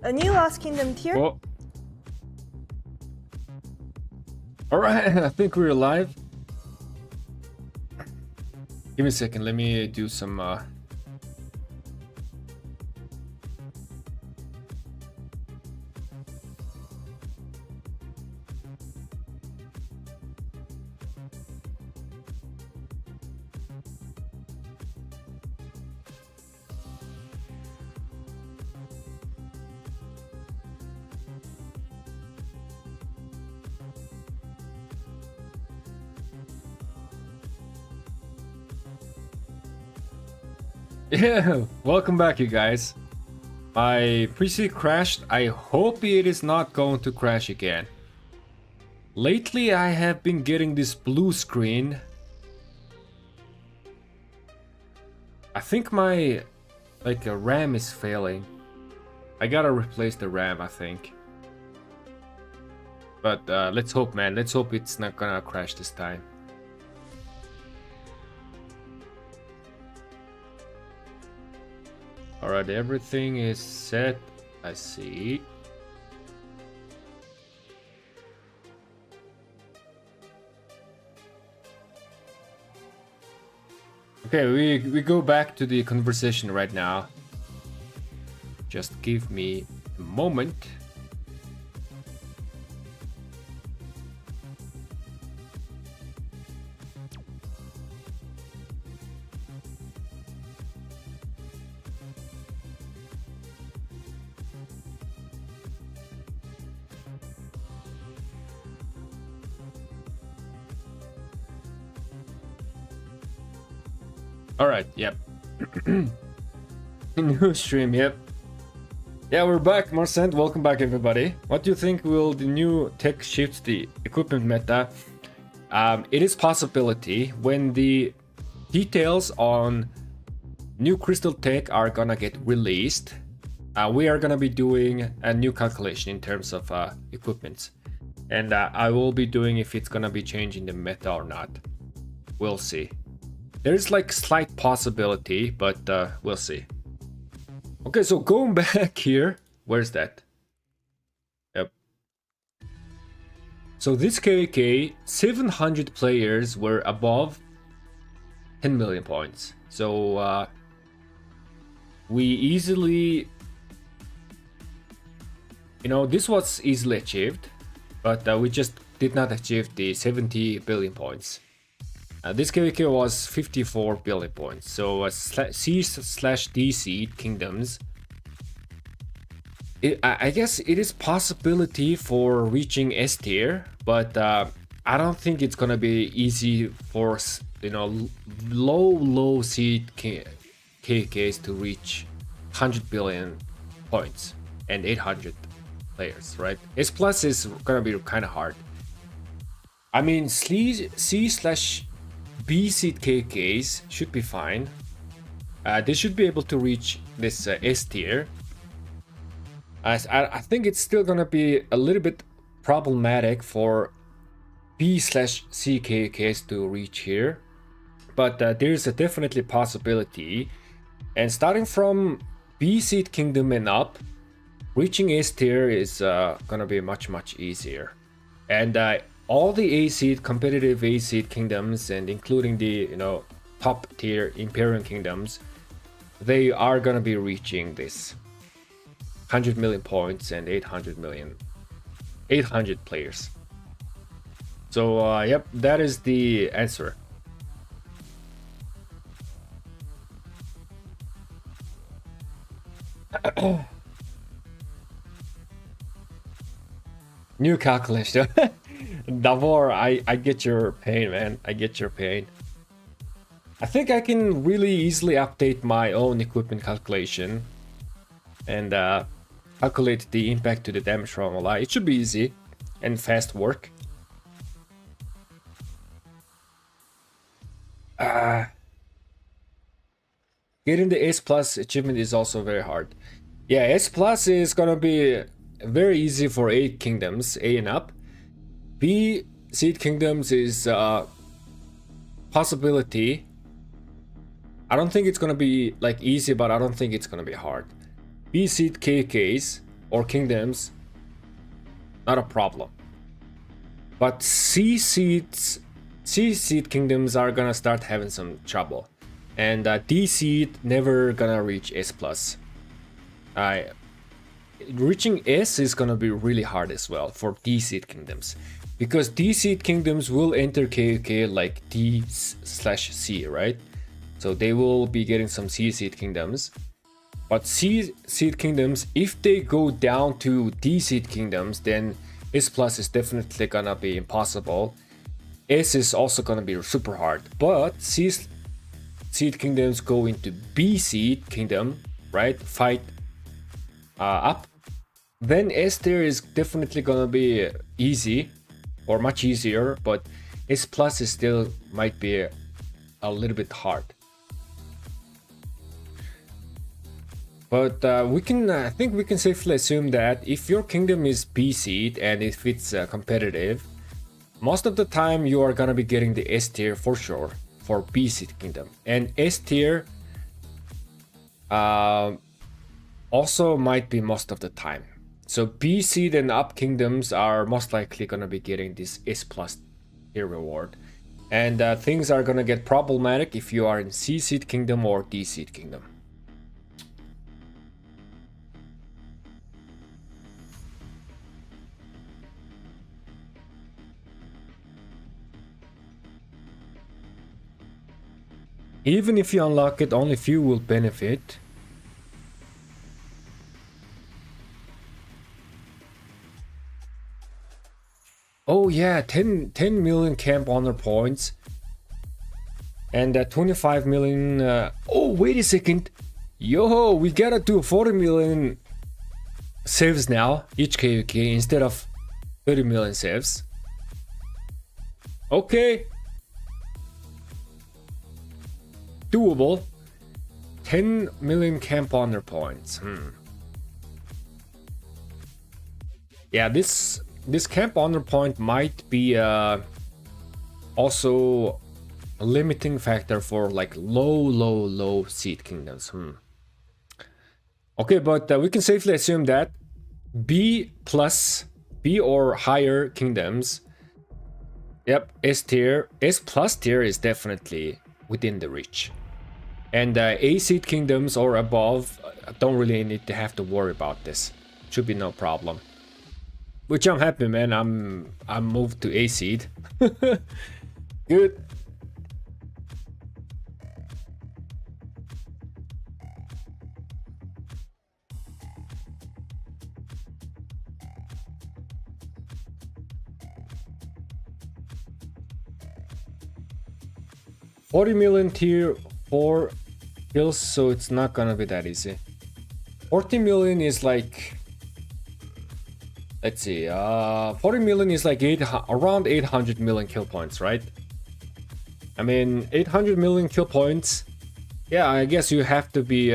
A new Lost Kingdom tier? Well, all right, I think we're live. Give me a second. Let me do some. Yeah, welcome back, you guys. My PC crashed. I hope it is not going to crash again. Lately, I have been getting this blue screen. I think my RAM is failing. I gotta replace the RAM, I think. But let's hope, man. Let's hope it's not gonna crash this time. Alright, everything is set. I see. Okay, we go back to the conversation right now. Just give me a moment. Alright, yep. New stream, yep. Yeah, we're back, Marcent. Welcome back, everybody. What do you think will the new tech shift the equipment meta? It is possibility when the details on new crystal tech are gonna get released. We are gonna be doing a new calculation in terms of equipment. And I will be doing if it's gonna be changing the meta or not. We'll see. There's like slight possibility, but we'll see. Okay, so going back here, where's that? Yep. So this KVK, 700 players were above 10 million points. So we easily, this was easily achieved, but we just did not achieve the 70 billion points. This KVK was 54 billion points, so C/D seed kingdoms. I guess it is possibility for reaching S tier, but I don't think it's gonna be easy for low seed KVKs to reach 100 billion points and 800 players, right? S plus is gonna be kind of hard. I mean, C/B seed KVKs should be fine. They should be able to reach this S tier. I think it's still gonna be a little bit problematic for B/C KVKs to reach here, but there's a definitely possibility. And starting from B seed kingdom and up, reaching S tier is gonna be much easier. And all the A seed, competitive A seed kingdoms, and including the top tier Imperial kingdoms, they are gonna be reaching this 100 million points and 800 players. So yep, that is the answer. New calculation. Davor, I get your pain, man. I get your pain. I think I can really easily update my own equipment calculation and calculate the impact to the damage from ally. It should be easy and fast work. Getting the S plus achievement is also very hard. Yeah, S plus is gonna be very easy for 8 kingdoms, A and up. B seed kingdoms is possibility. I don't think it's gonna be like easy, but I don't think it's gonna be hard. B seed KKs or kingdoms, not a problem. But C seed kingdoms are gonna start having some trouble, and D seed never gonna reach S plus. Reaching S is gonna be really hard as well for D seed kingdoms, because D seed kingdoms will enter KOK like D/C, right? So they will be getting some C seed kingdoms. But C seed kingdoms, if they go down to D seed kingdoms, then S plus is definitely gonna be impossible. S is also gonna be super hard. But C seed kingdoms go into B seed kingdom, right? Fight up. Then S tier is definitely gonna be easy, or much easier. But S plus is still might be a little bit hard. But I think we can safely assume that if your kingdom is B seed and if it's competitive, most of the time you are gonna be getting the S tier for sure for B seed kingdom. And S tier also might be most of the time. So B seed and up kingdoms are most likely gonna be getting this S plus tier reward. And things are gonna get problematic if you are in C seed kingdom or D seed kingdom. Even if you unlock it, only few will benefit. Oh yeah, 10 million camp honor points. And 25 million... oh, wait a second. Yo, we gotta do 40 million saves now, each KOK, instead of 30 million saves. Okay. Doable. 10 million camp honor points. Yeah, this camp honor point might be also a limiting factor for like low seed kingdoms. Okay, but we can safely assume that B or higher kingdoms, yep, S tier, S plus tier is definitely within the reach. And A seed kingdoms or above don't really need to have to worry about this. Should be no problem. Which I'm happy, man. I'm moved to A seed. Good. $40 million tier 4 kills, so it's not gonna be that easy. 40 million is like, let's see, 40 million is like around 800 million kill points, right? I mean, 800 million kill points. Yeah, I guess you have to be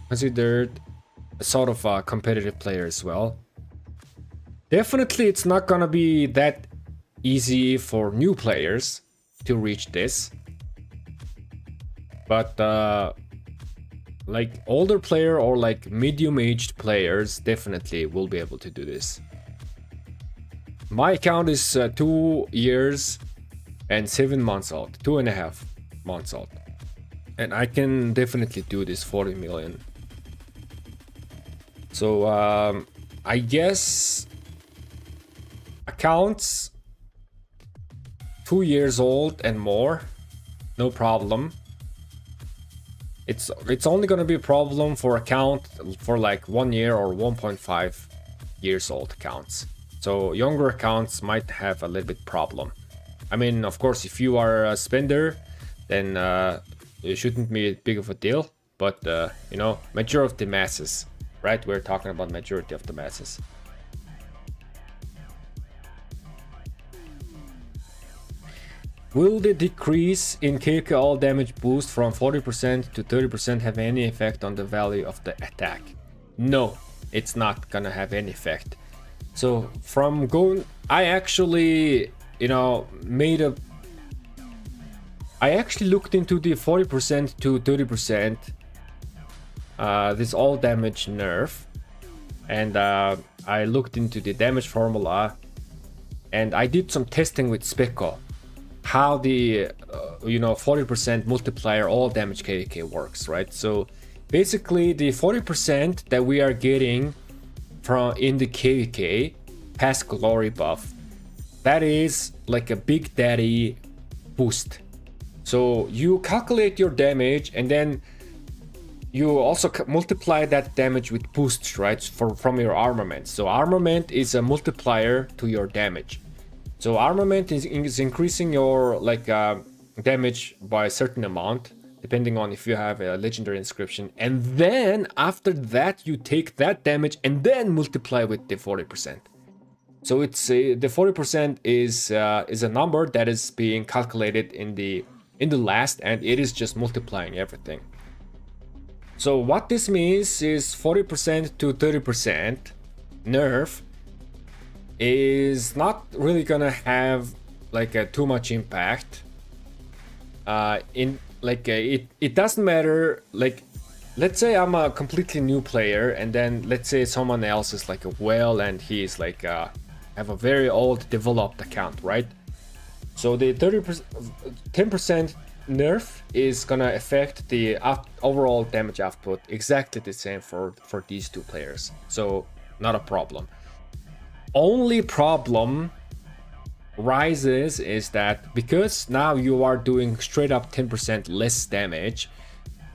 considered a sort of a competitive player as well. Definitely, it's not gonna be that easy for new players to reach this. But like older player or like medium-aged players definitely will be able to do this. My account is 2 years and 7 months old, 2.5 months old, and I can definitely do this 40 million. So I guess accounts 2 years old and more, no problem. It's only gonna be a problem for account for like 1 year or 1.5 years old accounts. So younger accounts might have a little bit problem. I mean, of course, if you are a spender, then it shouldn't be big of a deal. But you know, majority of the masses, right? We're talking about majority of the masses. Will the decrease in KK all damage boost from 40% to 30% have any effect on the value of the attack? No, it's not gonna have any effect. So from going, I actually, you know, I actually looked into the 40% to 30% this all damage nerf. and I looked into the damage formula, and I did some testing with Specco, how the 40% multiplier all damage KK works, right? So basically the 40% that we are getting from in the KK past glory buff, that is like a big daddy boost. So you calculate your damage, and then you also multiply that damage with boosts, right, from your armament. So armament is a multiplier to your damage. So armament is increasing your damage by a certain amount, depending on if you have a legendary inscription. And then after that, you take that damage and then multiply with the 40%. So it's the 40% is a number that is being calculated in the last, and it is just multiplying everything. So what this means is 40% to 30% nerf is not really gonna have too much impact. It doesn't matter. Like, let's say I'm a completely new player, and then let's say someone else is like a whale, and he's have a very old developed account, right? So the 10% nerf is gonna affect the overall damage output exactly the same for these two players. So not a problem. Only problem rises is that because now you are doing straight up 10% less damage,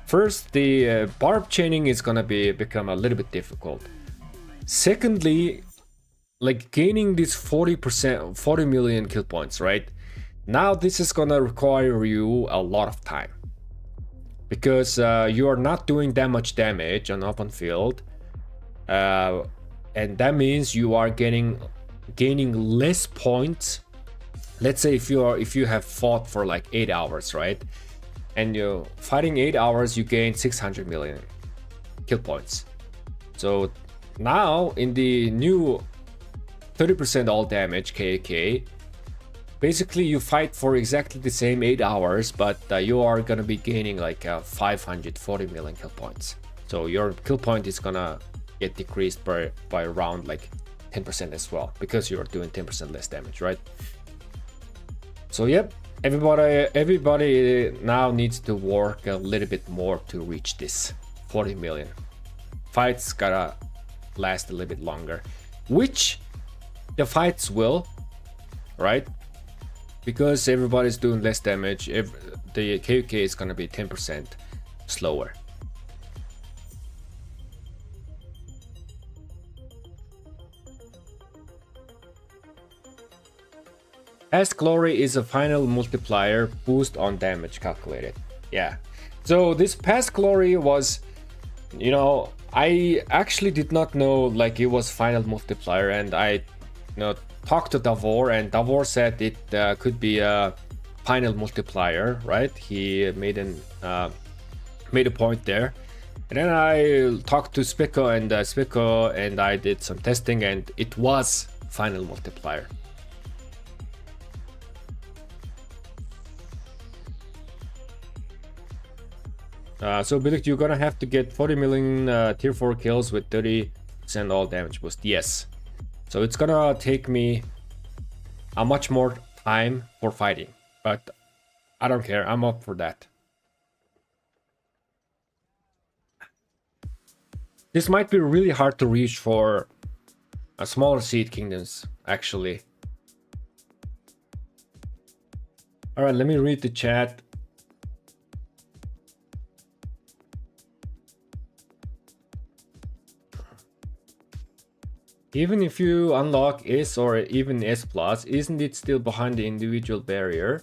first the barb chaining is gonna become a little bit difficult. Secondly, gaining this 40 million kill points, right? Now this is gonna require you a lot of time, because you are not doing that much damage on open field, and that means you are gaining less points. Let's say if you have fought for 8 hours, right, and you're fighting 8 hours, you gain 600 million kill points. So now in the new 30% all damage KK, basically you fight for exactly the same 8 hours, but you are gonna be gaining 540 million kill points. So your kill point is gonna get decreased by around 10% as well, because you are doing 10% less damage, right? So yep, everybody now needs to work a little bit more to reach this 40 million. Fights gotta last a little bit longer, which the fights will, right? Because everybody's doing less damage, the KK is gonna be 10% slower. Past glory is a final multiplier boost on damage calculated. Yeah. So this past glory was, I actually did not know it was final multiplier, and I talked to Davor, and Davor said it could be a final multiplier, right? He made a point there. And then I talked to Specco, and I did some testing, and it was final multiplier. So Billick, you're gonna have to get 40 million tier 4 kills with 30% all damage boost. Yes. So it's gonna take me a much more time for fighting, but I don't care. I'm up for that. This might be really hard to reach for smaller seed kingdoms, actually. All right, let me read the chat. Even if you unlock S or even S+, isn't it still behind the individual barrier?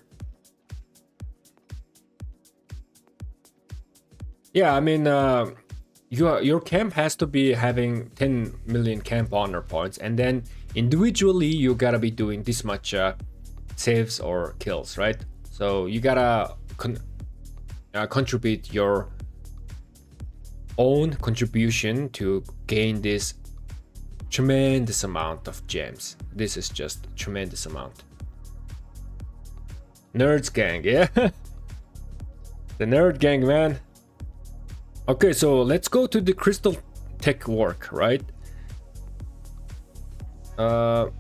Yeah, I mean, your camp has to be having 10 million camp honor points, and then individually you gotta be doing this much saves or kills, right? So you gotta contribute your own contribution to gain this tremendous amount of gems. This is just tremendous amount. Nerds gang, yeah. The nerd gang, man. Okay, so let's go to the crystal tech work, right? So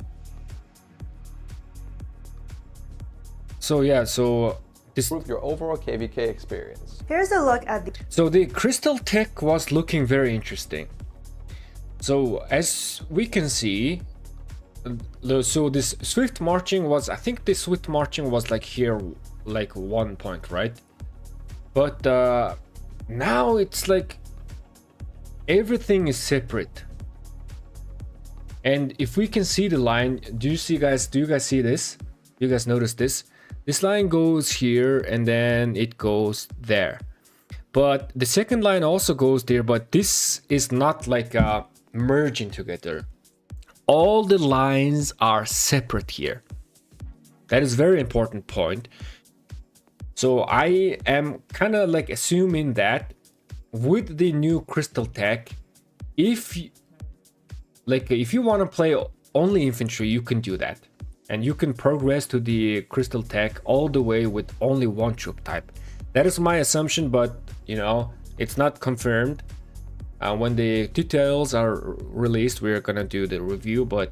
yeah, so this Improve your overall KVK experience. Here's a look at the so the crystal tech was looking very interesting. So as we can see, so this swift marching was, I think this swift marching was like here, like 1 point, right? But now it's like everything is separate. And if we can see the line, do you guys see this? You guys notice this? This line goes here and then it goes there. But the second line also goes there, but this is not like merging together. All the lines are separate here. That is very important point. So I am kind of like assuming that with the new crystal tech, if you want to play only infantry, you can do that. And you can progress to the crystal tech all the way with only one troop type. That is my assumption, but you know, it's not confirmed. When the details are released, we're gonna do the review, but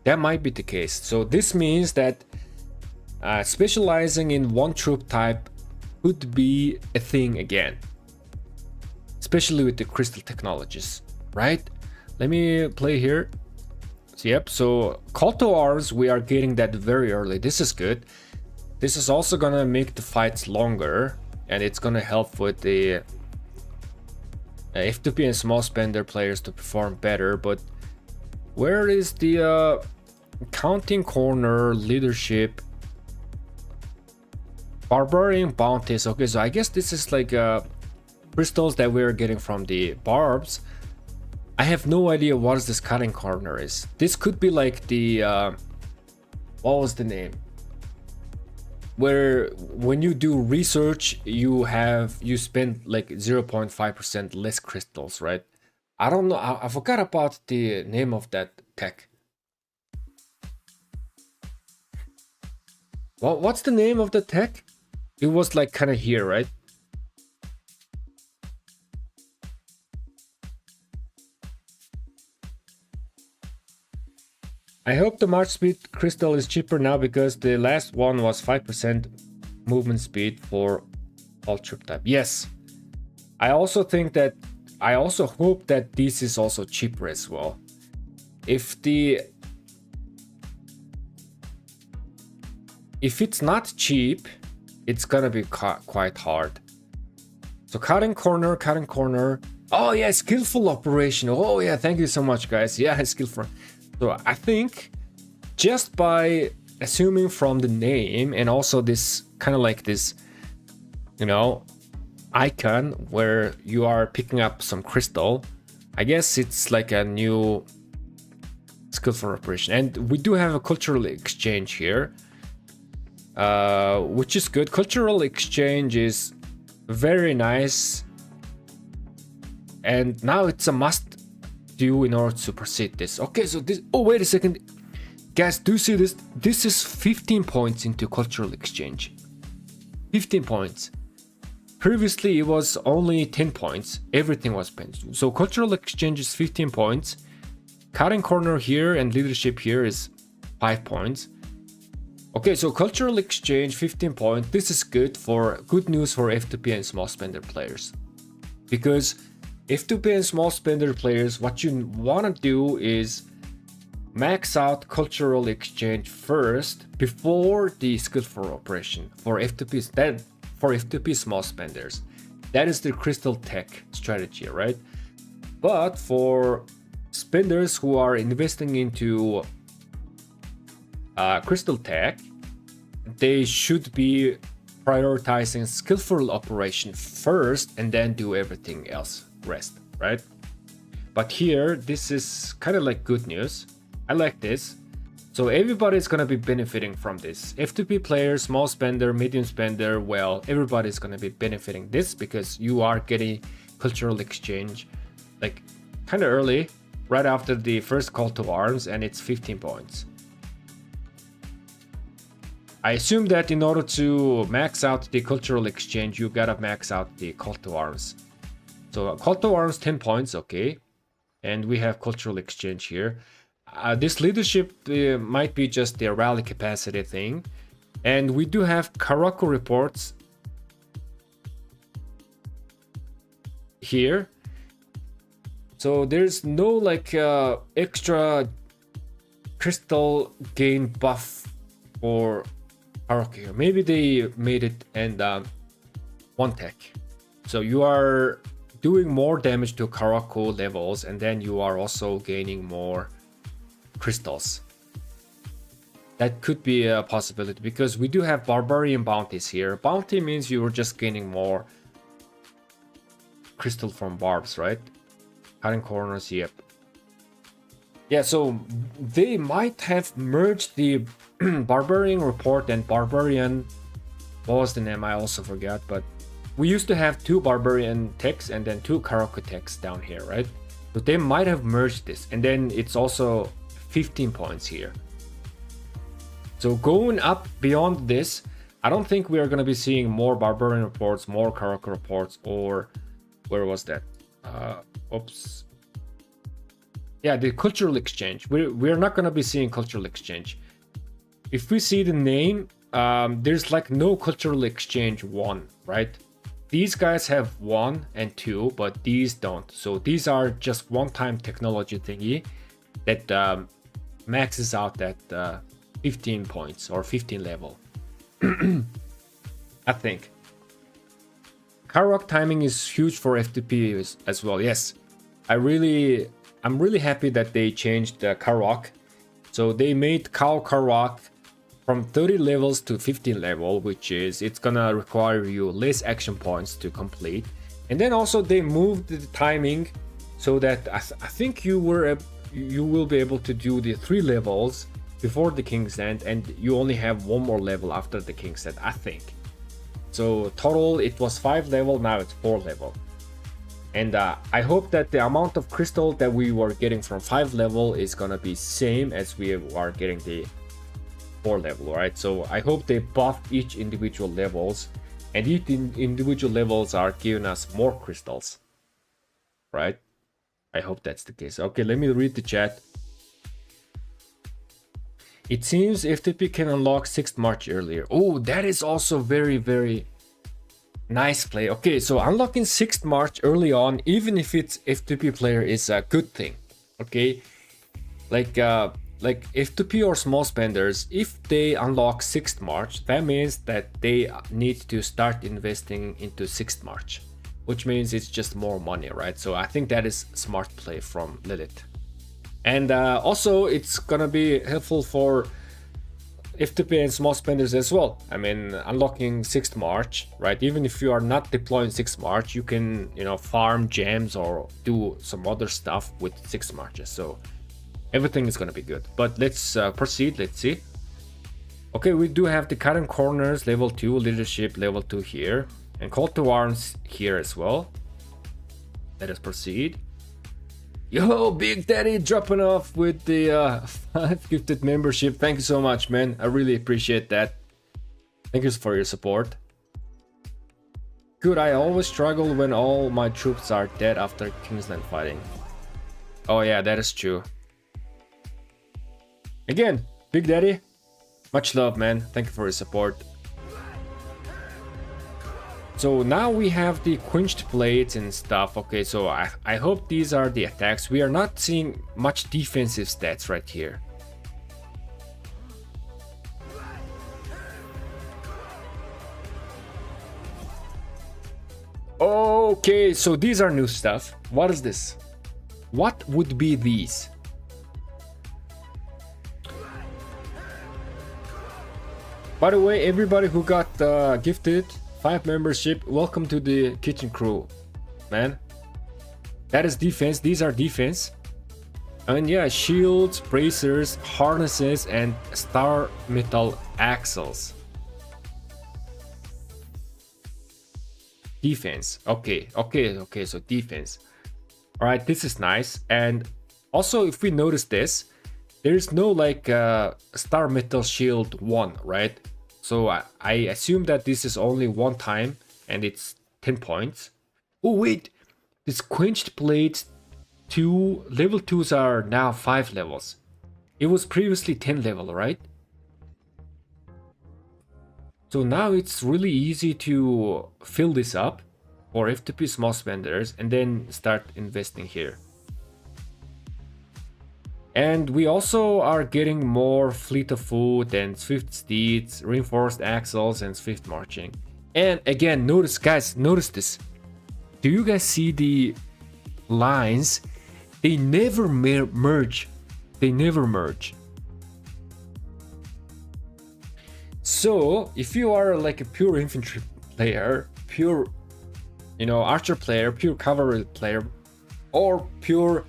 that might be the case. So this means that specializing in one troop type could be a thing again, especially with the crystal technologies, right? Let me play here. So, yep, so call to arms, we are getting that very early. This is good. This is also gonna make the fights longer, and it's gonna help with the F2P and small spender players to perform better. But where is the counting corner, leadership, barbarian bounties? Okay, so I guess this is like crystals that we're getting from the barbs. I have no idea what is this cutting corner is. This could be like the what was the name, where when you do research you spend like 0.5% less crystals, right? I don't know, I forgot about the name of that tech. What's the name of the tech? It was like kind of here, right? I hope the March speed crystal is cheaper now, because the last one was 5% movement speed for all troop type. Yes, I also think that, I also hope that this is also cheaper as well. If it's not cheap, it's gonna be quite hard. So cutting corner. Oh yeah, skillful operation. Oh yeah, thank you so much, guys. Yeah, skillful. So I think just by assuming from the name, and also this kind of like this, you know, icon where you are picking up some crystal, I guess it's like a new skillful operation. And we do have a cultural exchange here, which is good. Cultural exchange is very nice, and now it's a must do in order to proceed this. Okay, so this, oh wait a second, guys, do you see this? This is 15 points into cultural exchange. 15 points. Previously it was only 10 points. Everything was spent. So cultural exchange is 15 points. Cutting corner here and leadership here is 5 points. Okay, so cultural exchange 15 points. This is good news for F2P and small spender players, because F2P and small spender players, what you want to do is max out cultural exchange first before the skillful operation for F2Ps, then for F2P small spenders. That is the crystal tech strategy, right? But for spenders who are investing into crystal tech, they should be prioritizing skillful operation first and then do everything else, rest, right? But here, this is kind of like good news. I like this. So everybody's gonna be benefiting from this. F2P players, small spender, medium spender, well, everybody's gonna be benefiting this, because you are getting cultural exchange like kind of early, right after the first call to arms, and it's 15 points. I assume that in order to max out the cultural exchange, you gotta max out the call to arms. So call to arms 10 points, okay. And we have cultural exchange here. this leadership might be just the rally capacity thing. And we do have Karaku reports here. So there's no like extra crystal gain buff for Karaku here. Maybe they made it and one tech. So you are doing more damage to Karaku levels, and then you are also gaining more crystals. That could be a possibility because we do have barbarian bounties here. Bounty means you're just gaining more crystal from barbs, right? Cutting corners, yep. Yeah, so they might have merged the barbarian report and barbarian, what was the name? I also forgot, but we used to have 2 barbarian techs and then 2 Karaku techs down here, right? So they might have merged this, and then it's also 15 points here. So going up beyond this, I don't think we are going to be seeing more barbarian reports, more Karaku reports, or where was that? Oops. Yeah, the cultural exchange. We're not going to be seeing cultural exchange. If we see the name, there's like no cultural exchange 1, right? These guys have 1 and 2, but these don't. So these are just one-time technology thingy that maxes out at 15 points or 15 level. I think. Karok timing is huge for FTP as well. Yes, I'm really happy that they changed Karok. So they made Karok from 30 levels to 15 level, which is it's gonna require you less action points to complete. And then also they moved the timing so that I think you will be able to do the 3 levels before the King's End, and you only have 1 more level after the King's End, I think. So total it was 5 level, now it's 4 level. And I hope that the amount of crystal that we were getting from 5 level is gonna be same as we are getting the 4 level, right? So I hope they buff each individual levels, and each individual levels are giving us more crystals, right? I hope that's the case. Okay, let me read the chat. It seems FTP can unlock 6th March earlier. Oh, that is also very, very nice play. Okay, so unlocking 6th March early on, even if it's FTP player, is a good thing. Okay, like FTP or small spenders, if they unlock 6th March, that means that they need to start investing into 6th March, which means it's just more money, right? So I think that is smart play from Lilith. And also it's gonna be helpful for FTP and small spenders as well. I mean, unlocking 6th March, right? Even if you are not deploying 6th March, you can, farm gems or do some other stuff with 6th Marches. So everything is gonna be good. But let's proceed. Let's see. Okay, we do have the cutting corners level 2, leadership level 2 here, and call to arms here as well. Let us proceed. Yo, Big Daddy dropping off with the 5 gifted membership. Thank you so much, man. I really appreciate that. Thank you for your support. Good, I always struggle when all my troops are dead after Kingsland fighting. Oh yeah, that is true. Again, Big Daddy, much love, man. Thank you for your support. So now we have the quenched blades and stuff. Okay, so I hope these are the attacks. We are not seeing much defensive stats right here. Okay, so these are new stuff. What is this? What would be these? By the way, everybody who got gifted 5 membership, welcome to the kitchen crew, man. That is defense. These are defense. And yeah, shields, bracers, harnesses, and star metal axles. Defense. Okay, so defense. All right, this is nice. And also, if we notice this, there's no like star metal shield 1, right? So I assume that this is only one time and it's 10 points. Oh wait, this quenched blades 2 level 2s are now 5 levels. It was previously 10 level, right? So now it's really easy to fill this up for F2P small spenders and then start investing here. And we also are getting more Fleet of Foot and Swift Steeds, Reinforced Axles and Swift Marching. And again, notice guys, notice this. Do you guys see the lines? They never merge. They never merge. So if you are like a pure infantry player, pure, you know, archer player, pure cavalry player, or pure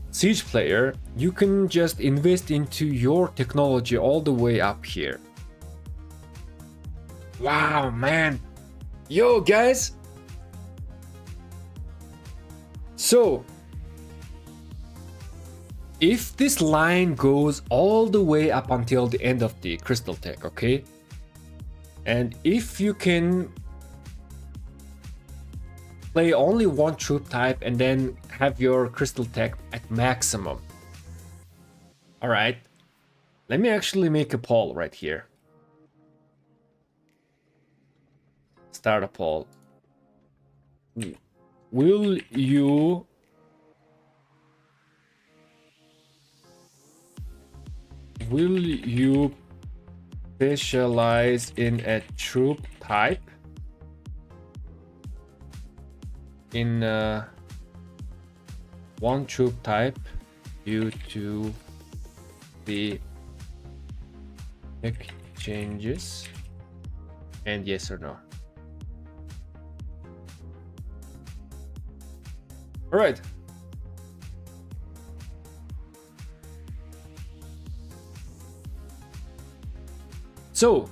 siege player, you can just invest into your technology all the way up here. Wow, man. Yo, guys. So, if this line goes all the way up until the end of the Crystal Tech, okay? And if you can play only one troop type and then have your Crystal Tech at maximum. Alright, let me actually make a poll right here. Start a poll. Will you specialize in a troop type in one troop type due to the tech changes? And yes or no? All right. So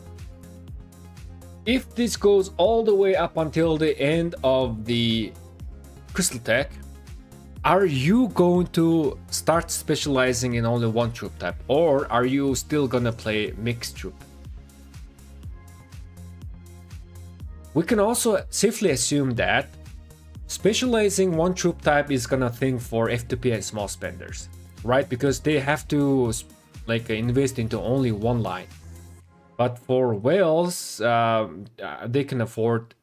if this goes all the way up until the end of the Crystal Tech, are you going to start specializing in only one troop type, or are you still gonna play mixed troop? We can also safely assume that specializing one troop type is gonna thing for F2P and small spenders, right? Because they have to like invest into only one line. But for whales, they can afford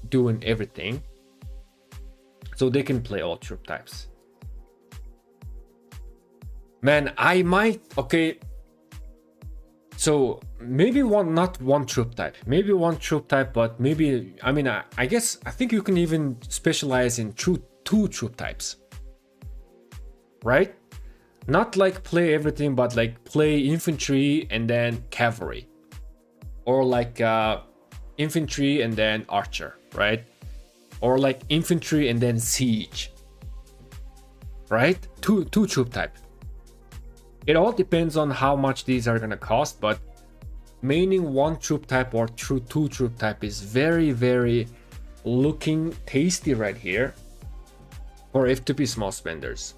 doing everything. So they can play all troop types. Man, I might, okay. So maybe not one troop type, maybe one troop type, but maybe, I mean, I guess, I think you can even specialize in two troop types, right? Not like play everything, but like play infantry and then cavalry, or like infantry and then archer, right? Or like infantry and then siege, right? Two troop type. It all depends on how much these are gonna cost, but maining one troop type or two troop type is very, very looking tasty right here for F2P small spenders.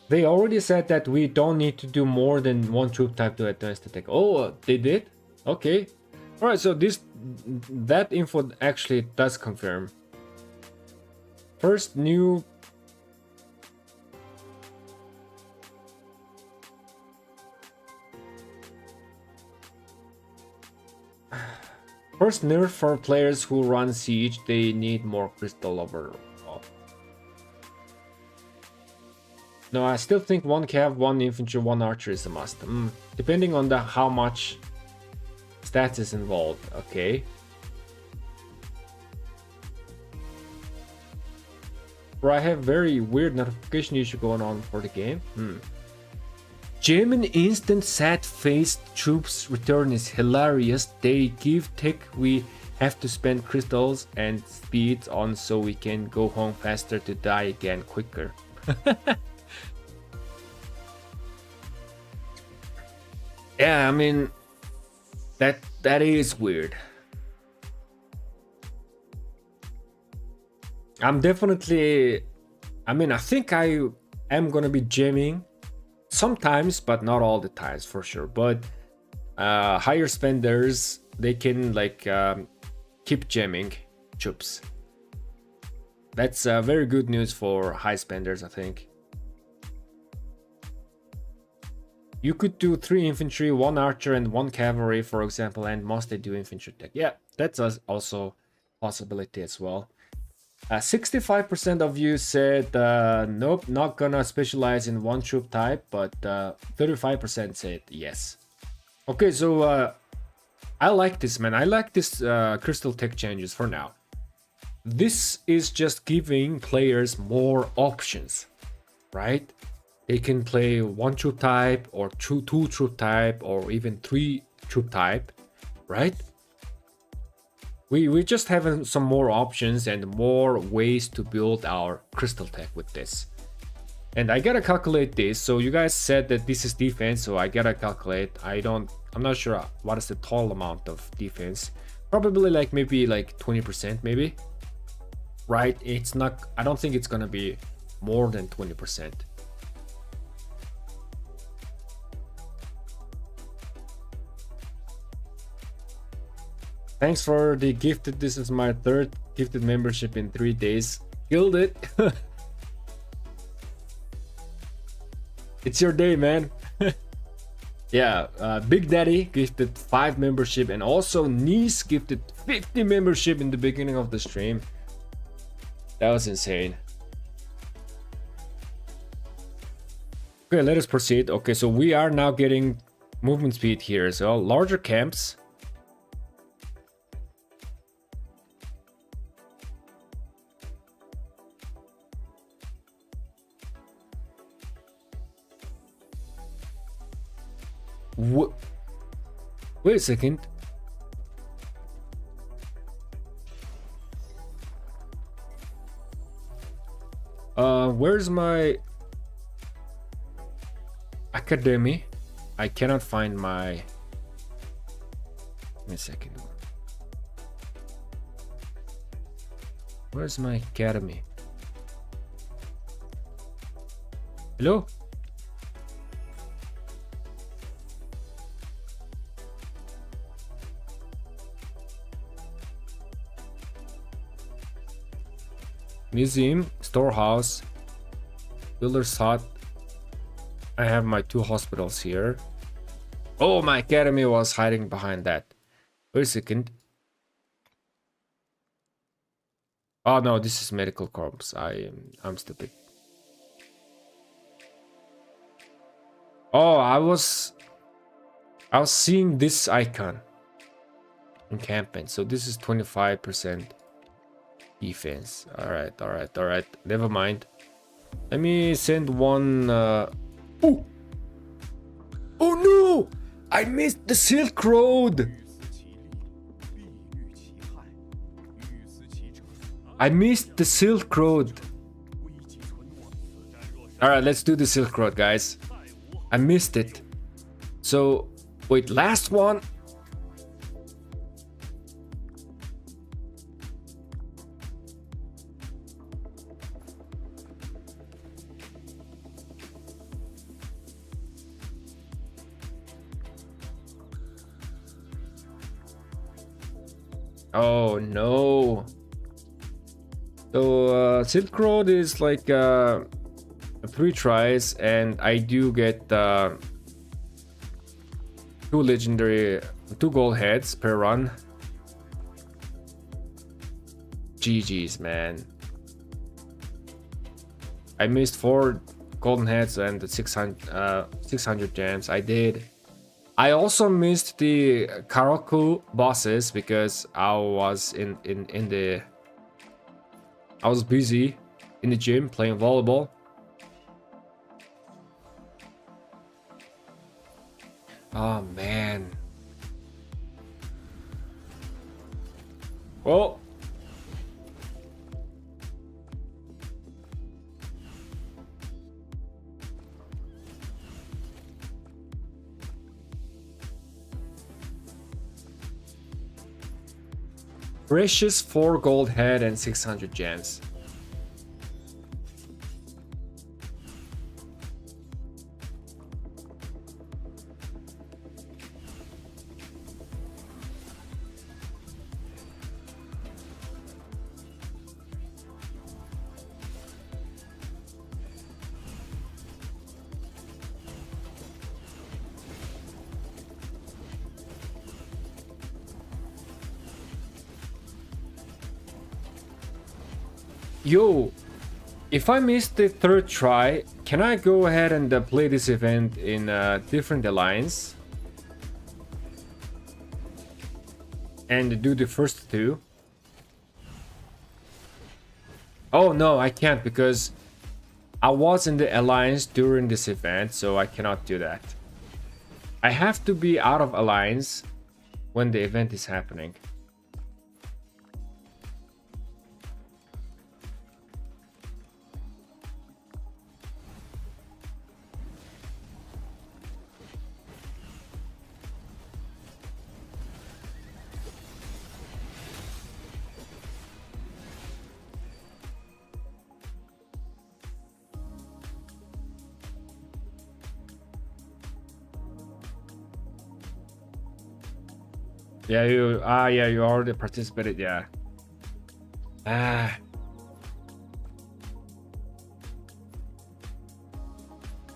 They already said that we don't need to do more than one troop type to advance the tech. Oh, they did? Okay. Alright, so that info actually does confirm. First new... First nerf for players who run siege, they need more crystal overall. No, I still think one cav, one infantry, one archer is a must. Depending on how much stats is involved, okay. Bro, I have very weird notification issue going on for the game. German instant sad faced troops return is hilarious. They give tech we have to spend crystals and speeds on so we can go home faster to die again quicker. Yeah, I mean, that is weird. I'm definitely, I mean, I think I am gonna be jamming sometimes, but not all the times for sure. But higher spenders, they can like keep gemming troops. That's very good news for high spenders, I think. You could do 3 infantry, 1 archer, and 1 cavalry, for example, and mostly do infantry tech. Yeah, that's also possibility as well. 65% of you said nope, not gonna specialize in one troop type, but 35% said yes. Okay, so I like this, man. I like this crystal tech changes for now. This is just giving players more options, right? They can play 1 troop type or 2 troop type or even 3 troop type, right? We just have some more options and more ways to build our crystal tech with this. And I gotta calculate this. So you guys said that this is defense, so I gotta calculate. I'm not sure what is the total amount of defense. Probably like maybe like 20% maybe. Right? It's not, I don't think it's gonna be more than 20%. Thanks for the gifted. This is my 3rd gifted membership in 3 days. Killed it. It's your day, man. Yeah, Big Daddy gifted 5 membership, and also Nice gifted 50 membership in the beginning of the stream. That was insane. Okay, let us proceed. Okay, so we are now getting movement speed here. So larger camps. Wait a second. Where's my academy? I cannot find my. Give me a second. Where's my academy? Hello? Museum, storehouse, builder's hut. I have my 2 hospitals here. Oh, my academy was hiding behind that. Wait a second. Oh no, this is medical corps. I'm stupid. Oh, I was seeing this icon in campaign. So this is 25% defense. All right. Never mind. Let me send one. Oh no! I missed the Silk Road. I missed the Silk Road. All right, let's do the Silk Road, guys. I missed it. So wait, last one. Oh no. So Silk Road is like 3 tries, and I do get 2 legendary, 2 gold heads per run. GG's, man. I missed 4 golden heads and the 600 gems. I did. I also missed the Karaku bosses because I was I was busy in the gym playing volleyball. Oh man. Well, precious 4 gold head and 600 gems. Yo, if I miss the third try, can I go ahead and play this event in a different alliance? And do the first two? Oh no, I can't because I was in the alliance during this event, so I cannot do that. I have to be out of alliance when the event is happening. Yeah, you already participated, yeah.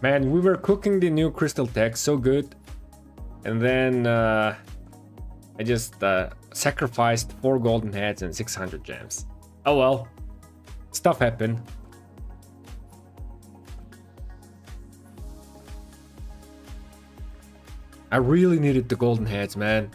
Man, we were cooking the new crystal tech so good. And then I just sacrificed 4 golden heads and 600 gems. Oh well. Stuff happened. I really needed the golden heads, man.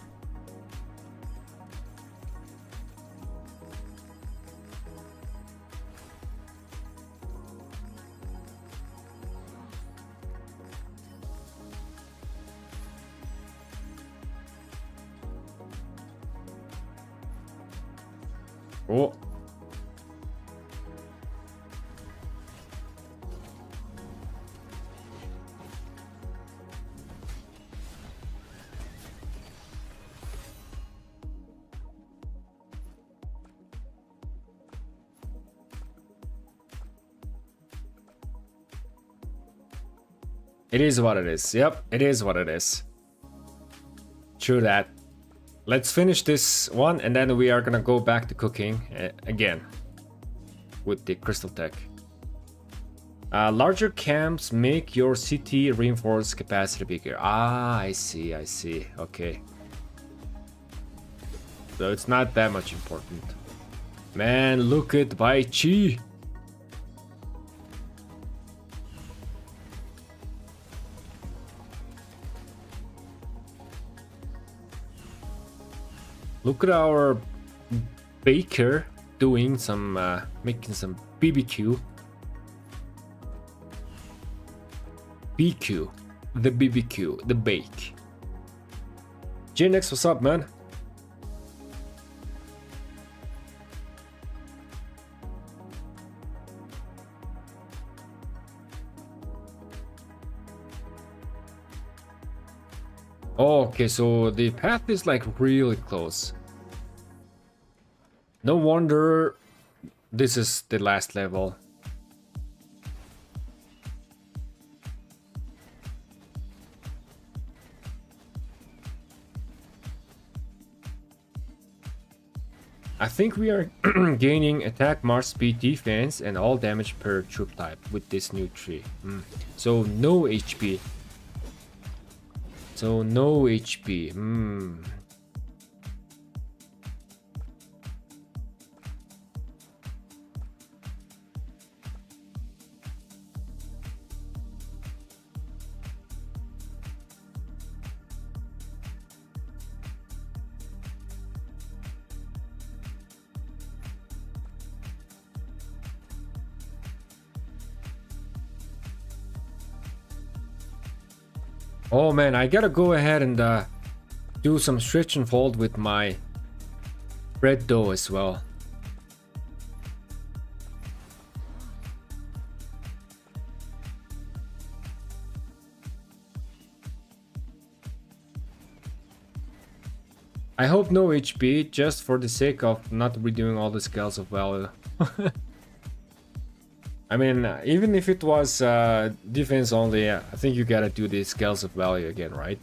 Oh. It is what it is. Yep, it is what it is. True that. Let's finish this one and then we are gonna go back to cooking again with the crystal tech. Larger camps make your city reinforced capacity bigger. Ah, I see. Okay. So it's not that much important. Man, look at Bai Chi. Look at our baker doing some, making some BBQ. BQ, the BBQ, the bake. JNX, what's up, man? Oh, okay, so the path is like really close. No wonder this is the last level. I think we are gaining attack, march speed, defense, and all damage per troop type with this new tree. So no HP. So no HP. Oh man, I gotta go ahead and do some stretch and fold with my bread dough as well. I hope no HP, just for the sake of not redoing all the scales of value. I mean, even if it was defense only, I think you gotta do the scales of value again, right?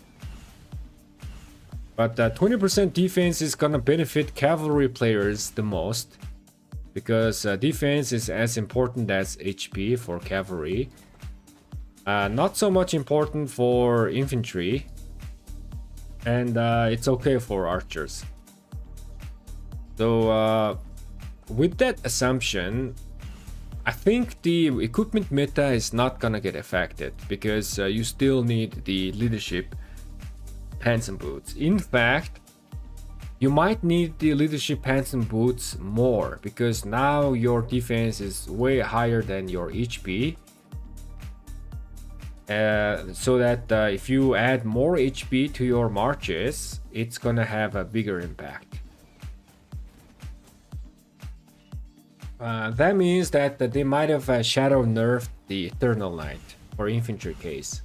But 20% defense is gonna benefit cavalry players the most, because defense is as important as HP for cavalry. Not so much important for infantry, and it's okay for archers. So with that assumption, I think the equipment meta is not gonna get affected because you still need the leadership pants and boots. In fact, you might need the leadership pants and boots more because now your defense is way higher than your HP. So that if you add more HP to your marches, it's gonna have a bigger impact. That means that they might have shadow nerfed the Eternal Knight for infantry case.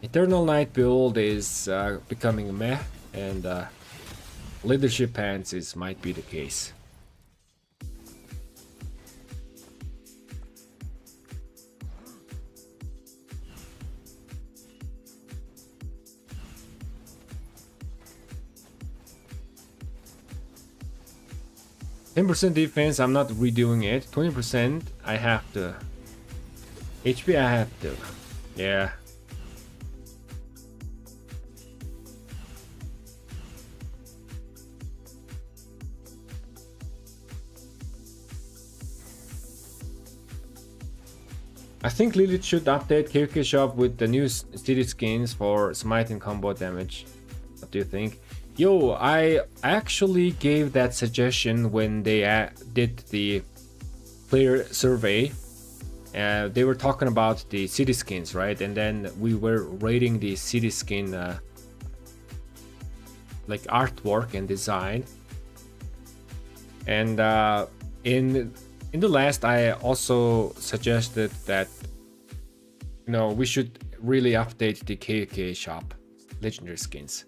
Eternal Knight build is becoming meh, and leadership pants might be the case. %10 defense, I'm not redoing it. 20%, I have to. HP, I have to. Yeah. I think Lilith should update KK shop with the new city skins for smite and combo damage. What do you think? Yo, I actually gave that suggestion when they did the player survey. They were talking about the city skins, right? And then we were rating the city skin like artwork and design. And in the last, I also suggested that we should really update the KK shop legendary skins.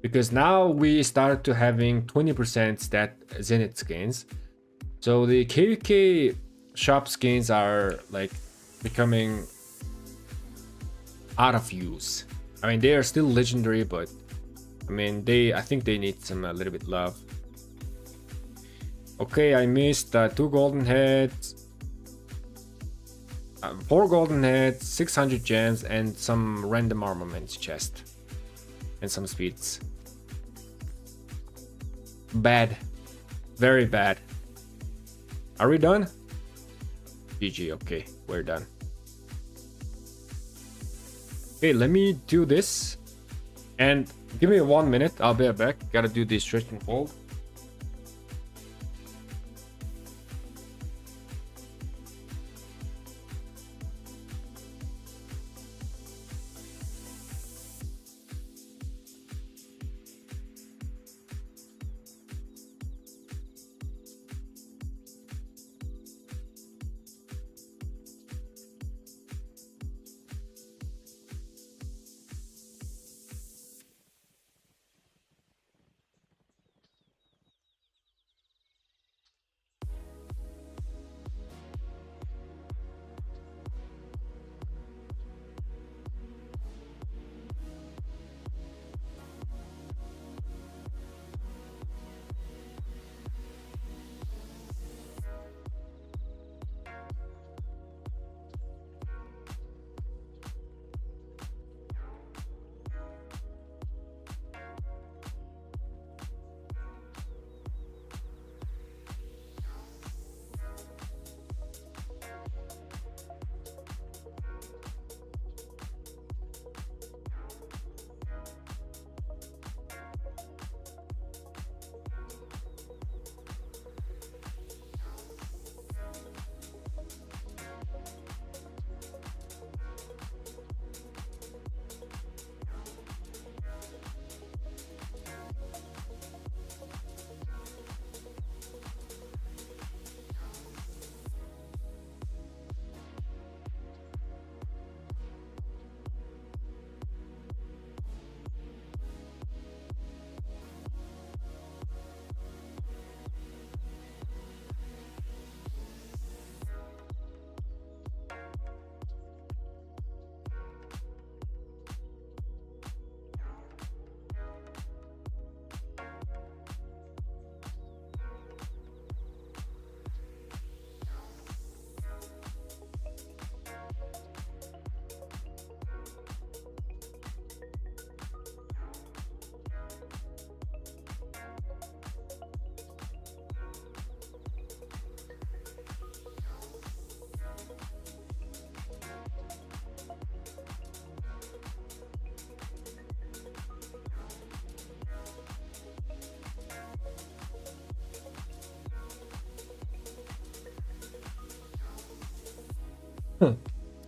Because now we start to having 20% stat Zenith skins. So the KVK shop skins are like becoming out of use. I mean, they are still legendary, but I mean, I think they need a little bit love. Okay, I missed 2 golden heads, 4 golden heads, 600 gems, and some random armaments chest, and some speeds. Bad. Very bad. Are we done? GG, okay, we're done. Okay, let me do this. And give me 1 minute, I'll be back. Gotta do this stretch and fold.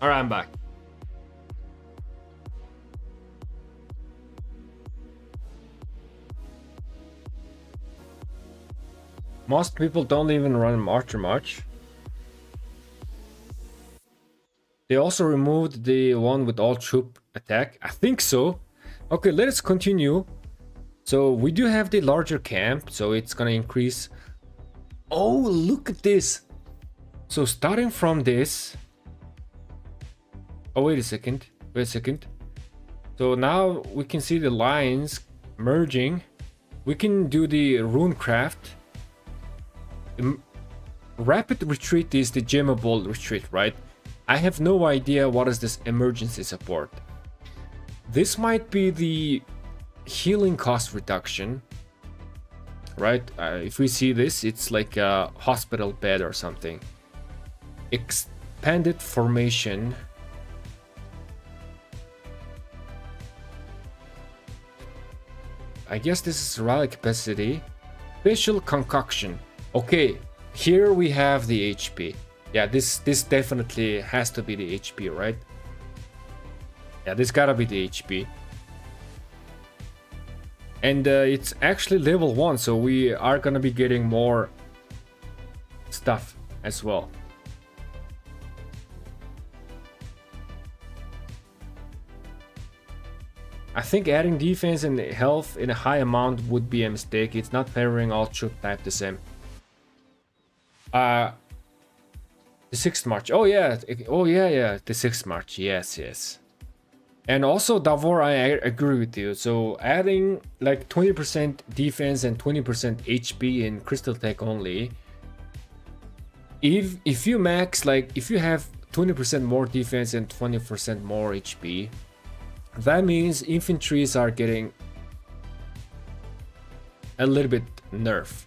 Alright, I'm back. Most people don't even run Archer much. They also removed the one with all troop attack. I think so. Okay, let's continue. So we do have the larger camp, so it's gonna increase. Oh, look at this. So starting from this. Oh, wait a second. So now we can see the lines merging. We can do the runecraft. Rapid retreat is the gemmable retreat, right? I have no idea what is this emergency support. This might be the healing cost reduction, right? If we see this, it's like a hospital bed or something. Expanded formation. I guess this is rally capacity. Special concoction. Okay, here we have the HP. Yeah, this definitely has to be the HP, right? Yeah, this gotta be the HP. And it's actually level 1, so we are gonna be getting more stuff as well. I think adding defense and health in a high amount would be a mistake. It's not pairing all troop type the same. The 6th March. Oh yeah, the 6th March. Yes. And also Davor, I agree with you. So adding like 20% defense and 20% HP in Crystal Tech only. If you max, like if you have 20% more defense and 20% more HP, that means infantries are getting a little bit nerfed.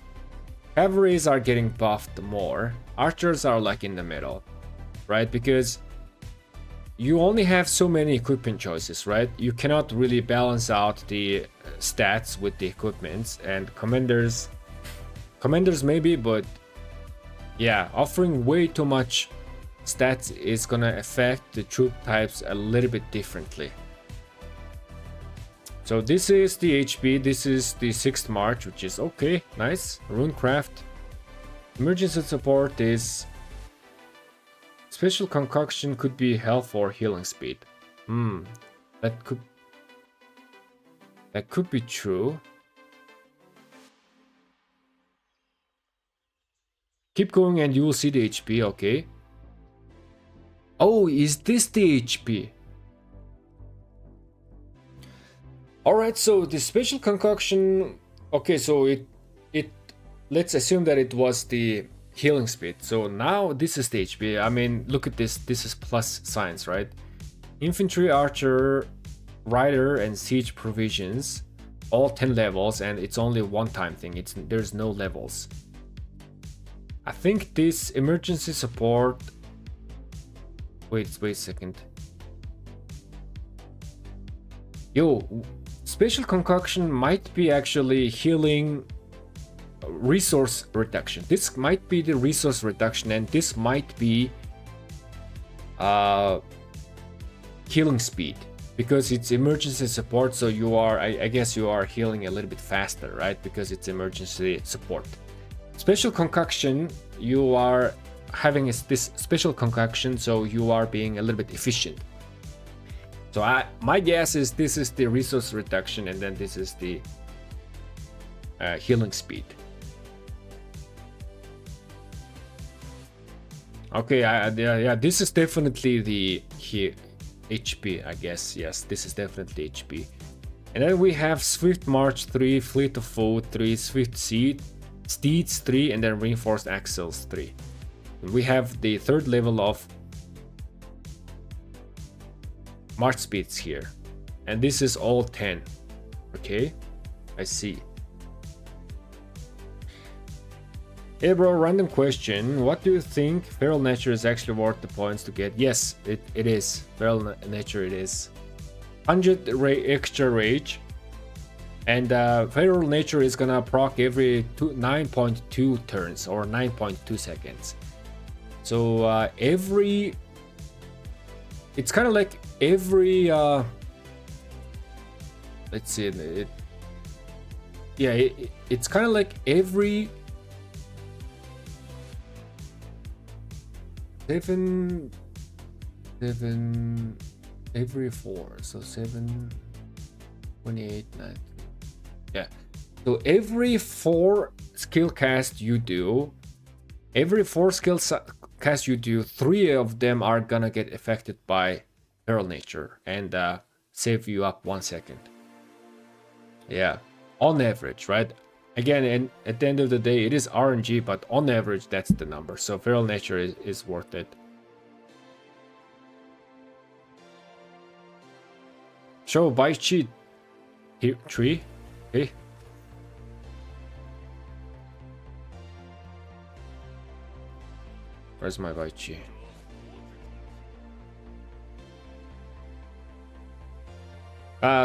Cavalries are getting buffed more. Archers are like in the middle, right? Because you only have so many equipment choices, right? You cannot really balance out the stats with the equipments, and commanders maybe, but yeah, offering way too much stats is gonna affect the troop types a little bit differently. So this is the HP, this is the 6th March, which is okay, nice. Runecraft. Emergency support is... Special concoction could be health or healing speed. That could be true. Keep going and you will see the HP, okay. Oh, is this the HP? Alright, so the special concoction, okay, so it let's assume that it was the healing speed. So now this is the HP. I mean, look at this is plus signs, right? Infantry, archer, rider, and siege provisions, all 10 levels, and it's only one-time thing. There's no levels. I think this emergency support... Wait a second. Yo, special concoction might be actually healing resource reduction. This might be the resource reduction, and this might be healing speed, because it's emergency support, so you are, I guess you are healing a little bit faster, right? Because it's emergency support. Special concoction, you are having this special concoction, so you are being a little bit efficient. So my guess is this is the resource reduction, and then this is the healing speed. Okay, yeah, this is definitely the HP, I guess. Yes, this is definitely HP. And then we have Swift March 3, Fleet of Foot 3, Swift Steeds 3, and then Reinforced Axles 3. We have the 3rd level of March speeds here. And this is all 10. Okay, I see. Hey bro, random question. What do you think Feral Nature is actually worth the points to get? Yes, it is. Feral Nature it is. 100 extra rage. And Feral Nature is gonna proc every 9.2 turns or 9.2 seconds. So every it's kind of like every let's see it's kind of like every seven every 4, so 7 28 9. Yeah, so every 4 skill cast you do, 3 of them are gonna get affected by Feral Nature and save you up 1 second. Yeah, on average, right? Again, and at the end of the day, it is RNG, but on average, that's the number. So Feral Nature is worth it. Show Baichi tree. Okay. Where's my Baichi?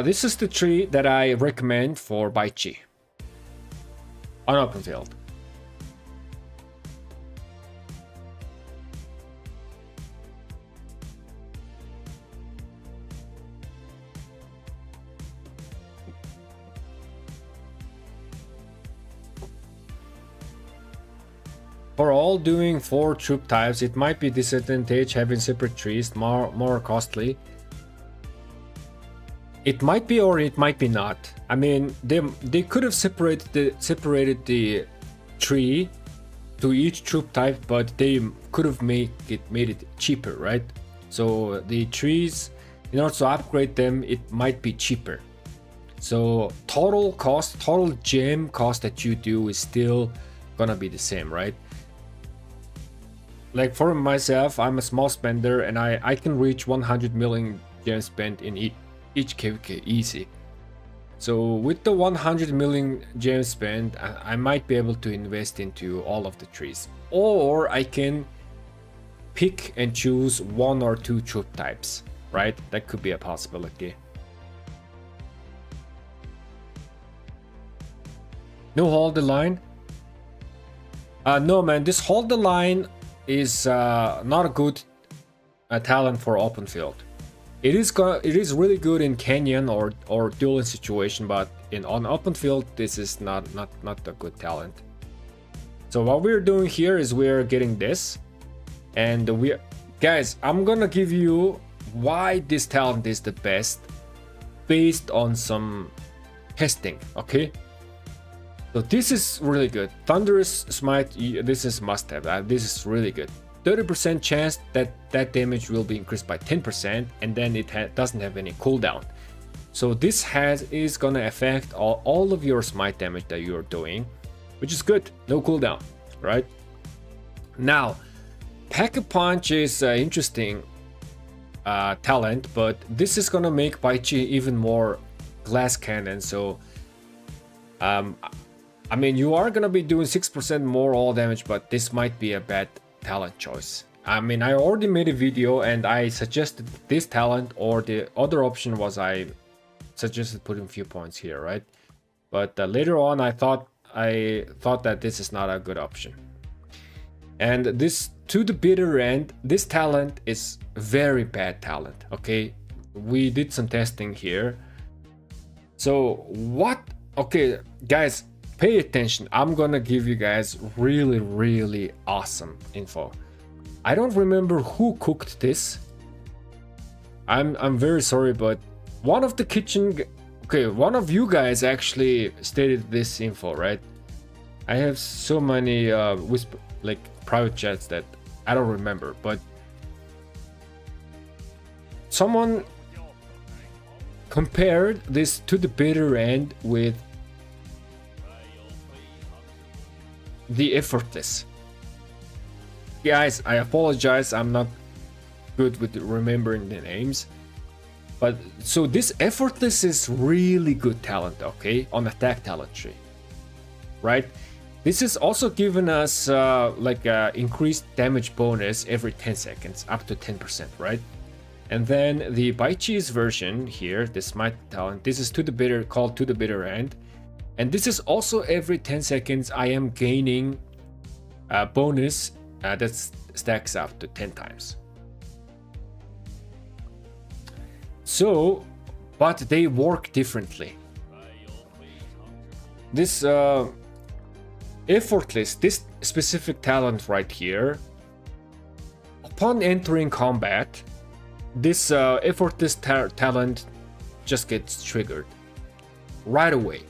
This is the tree that I recommend for Baichi on open field. For all doing 4 troop types, it might be disadvantage having separate trees, more costly. It might be or it might be not. I mean, they could have separated the tree to each troop type, but they could have made it cheaper, right? So the trees, in order to upgrade them, it might be cheaper. So total gem cost that you do is still gonna be the same, right? Like for myself, I'm a small spender and I can reach 100 million gems spent in each KVK easy. So with the 100 million gems spent, I might be able to invest into all of the trees. Or I can pick and choose 1 or 2 troop types, right? That could be a possibility. No hold the line? No man, this hold the line is not a good talent for open field. It is really good in canyon or dueling situation, but on open field this is not a good talent. So what we're doing here is we're getting this, and guys, I'm gonna give you why this talent is the best based on some testing, okay? So this is really good. Thunderous Smite, this is must have. This is really good. 30% chance that damage will be increased by 10%, and then it doesn't have any cooldown. So this is gonna affect all of your smite damage that you're doing, which is good. No cooldown, right? Now, Pack-a-Punch is interesting talent, but this is gonna make Baichi even more glass cannon. So I mean, you are gonna be doing 6% more all damage, but this might be a bad talent choice. I mean, I already made a video and I suggested this talent, or the other option was I suggested putting a few points here, right? But later on I thought that this is not a good option. And this, to the bitter end, this talent is very bad talent, okay? We did some testing here. So what? Okay, guys, pay attention. I'm gonna give you guys really awesome info. I don't remember who cooked this. I'm very sorry, but one of you guys actually stated this info, right? I have so many private chats that I don't remember, but someone compared this to the bitter end with the Effortless. Guys, I apologize, I'm not good with remembering the names, but so this Effortless is really good talent, okay, on attack talent tree, right? This is also giving us increased damage bonus every 10 seconds, up to 10%, right? And then the Baichi's version here, the Smite talent, this is called To the Bitter End. And this is also every 10 seconds I am gaining a bonus that stacks up to 10 times. So, but they work differently. This effortless, this specific talent right here, upon entering combat, this effortless talent just gets triggered right away.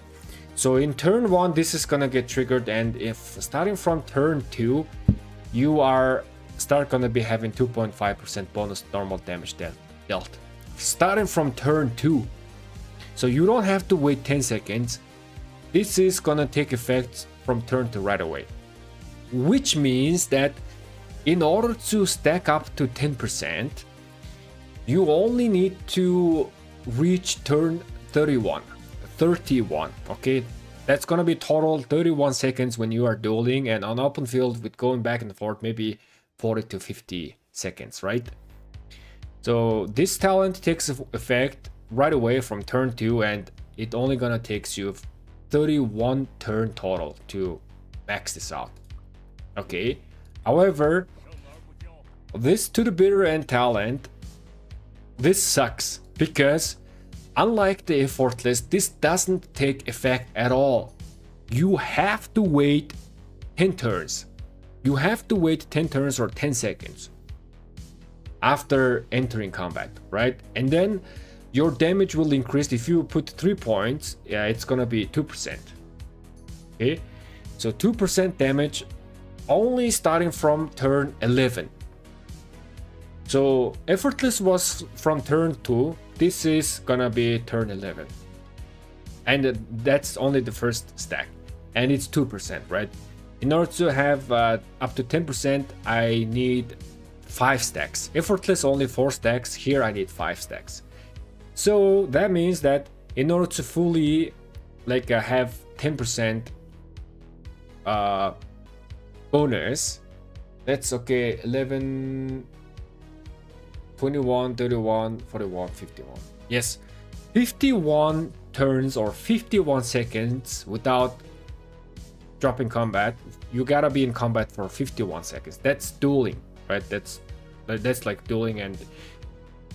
So in turn 1 this is gonna get triggered, and if starting from turn 2 you are gonna be having 2.5% bonus normal damage dealt starting from turn 2. So you don't have to wait 10 seconds. This is gonna take effect from turn 2 right away, which means that in order to stack up to 10%, you only need to reach turn 31. Okay, that's gonna be total 31 seconds when you are dueling, and on open field with going back and forth maybe 40 to 50 seconds, right? So this talent takes effect right away from turn 2, and it only gonna takes you 31 turn total to max this out. Okay, however, this To the Bitter End talent, this sucks because unlike the effortless, this doesn't take effect at all. You have to wait 10 turns. You have to wait 10 turns or 10 seconds after entering combat, right? And then your damage will increase. If you put 3 points, yeah, it's gonna be 2%. Okay, so 2% damage only starting from turn 11. So effortless was from turn 2. This is gonna be turn 11, and that's only the first stack, and it's 2%, right? In order to have up to 10%, I need 5 stacks. Effortless only 4 stacks. Here I need 5 stacks. So that means that in order to fully have 10% bonus, that's okay. 11, 21, 31, 41, 51. Yes, 51 turns or 51 seconds without dropping combat. You gotta be in combat for 51 seconds. That's dueling, right? That's like dueling, and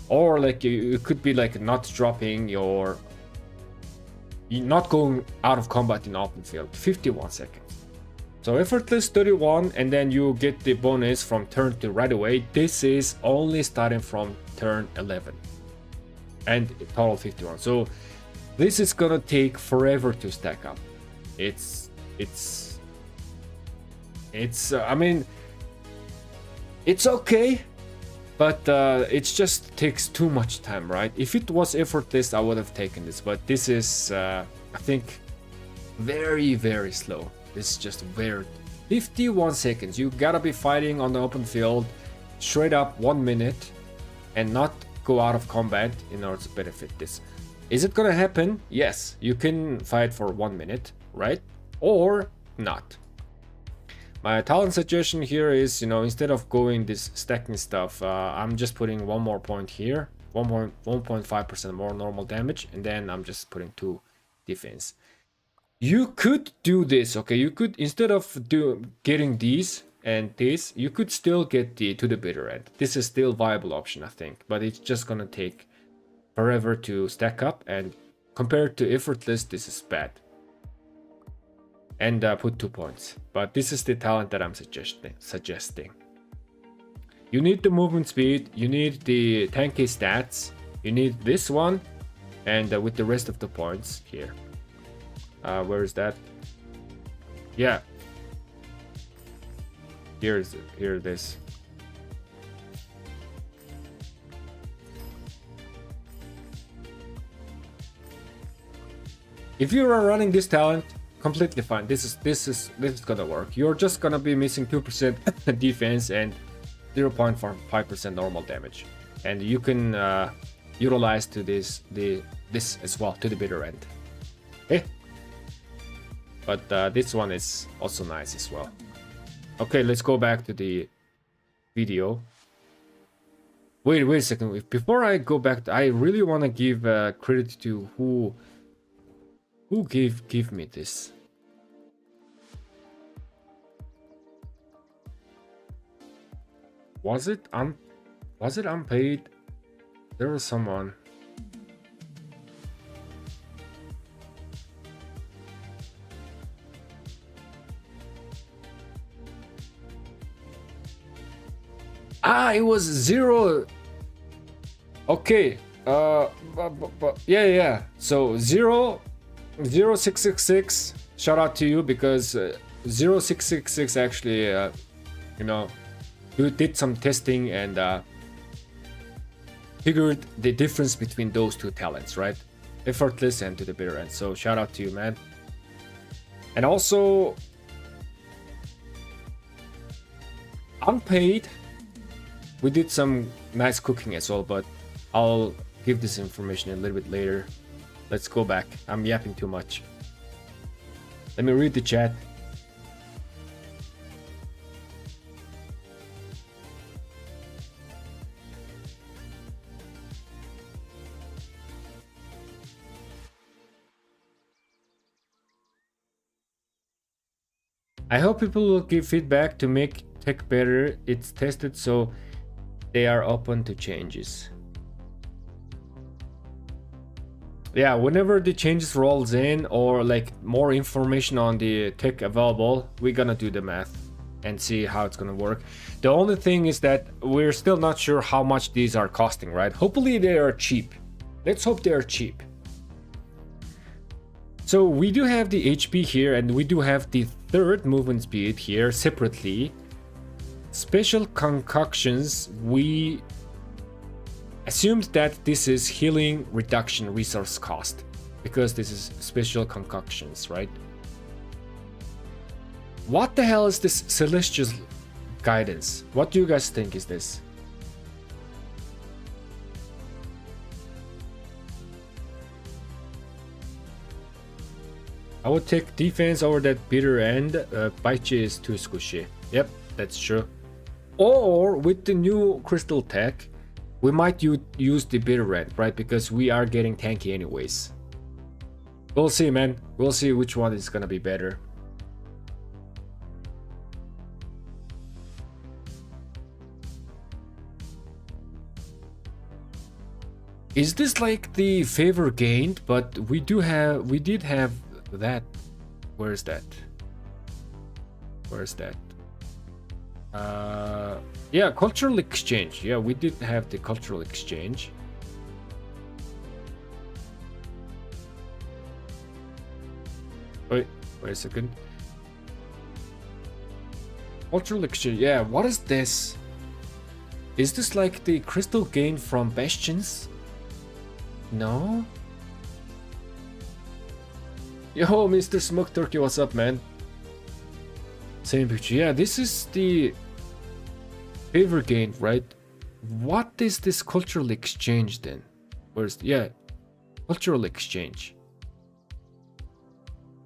or like you could be like not dropping you're not going out of combat in open field. 51 seconds. So effortless 31, and then you get the bonus from turn 2 right away. This is only starting from turn 11 and total 51. So this is gonna take forever to stack up. It's I mean, it's okay, but it just takes too much time, right? If it was effortless, I would have taken this, but this is I think very, very slow. This is just weird. 51 seconds. You gotta be fighting on the open field straight up 1 minute and not go out of combat in order to benefit this. Is it gonna happen? Yes, you can fight for 1 minute, right? Or not. My talent suggestion here is, instead of going this stacking stuff, I'm just putting 1 more point here, 1.5% more normal damage, and then I'm just putting 2 defense. You could do this, okay? You could, instead of getting these and this, you could still get the To the Bitter End. This is still viable option, I think, but it's just gonna take forever to stack up, and compared to effortless, this is bad. And put 2 points, but this is the talent that I'm suggesting. You need the movement speed, you need the tanky stats, you need this one, and with the rest of the points here. Where is that? Yeah. Here it is. If you are running this talent, completely fine. This is gonna work. You're just gonna be missing 2% defense and 0.5% normal damage, and you can utilize to this as well, To the Bitter End. Okay. But this one is also nice as well. Okay, let's go back to the video. Wait a second. Before I go back, I really want to give credit to who gave me this. Was it unpaid? There was someone. It was 0. Okay. Yeah. So 0666. Shout out to you because 0666 actually, you did some testing and figured the difference between those two talents, right? Effortless and to the bitter end. So shout out to you, man. And also, unpaid, we did some nice cooking as well, but I'll give this information a little bit later. Let's go back. I'm yapping too much. Let me read the chat. I hope people will give feedback to make tech better. It's tested, so they are open to changes. Yeah, whenever the changes rolls in or like more information on the tech available, we're gonna do the math and see how it's gonna work. The only thing is that we're still not sure how much these are costing, right? Hopefully they are cheap. Let's hope they are cheap. So we do have the HP here and we do have the third movement speed here separately. Special concoctions, we assumed that this is healing reduction resource cost because this is special concoctions, right? What the hell is this celestial guidance? What do you guys think is this? I would take defense over that bitter end. Baichi is too squishy. Yep, that's true. Or with the new crystal tech, we might use the bitter end, right? Because we are getting tanky anyways. We'll see, man. We'll see which one is gonna be better. Is this like the favor gained? But we did have that. Where is that? Yeah, cultural exchange. Yeah, we did have the cultural exchange. Wait a second. Cultural exchange. Yeah, what is this? Is this like the crystal gain from bastions? No? Yo, Mr. Smoke Turkey, what's up, man? Same picture. Yeah, this is the favor gain, right? What is this cultural exchange then? Yeah, cultural exchange.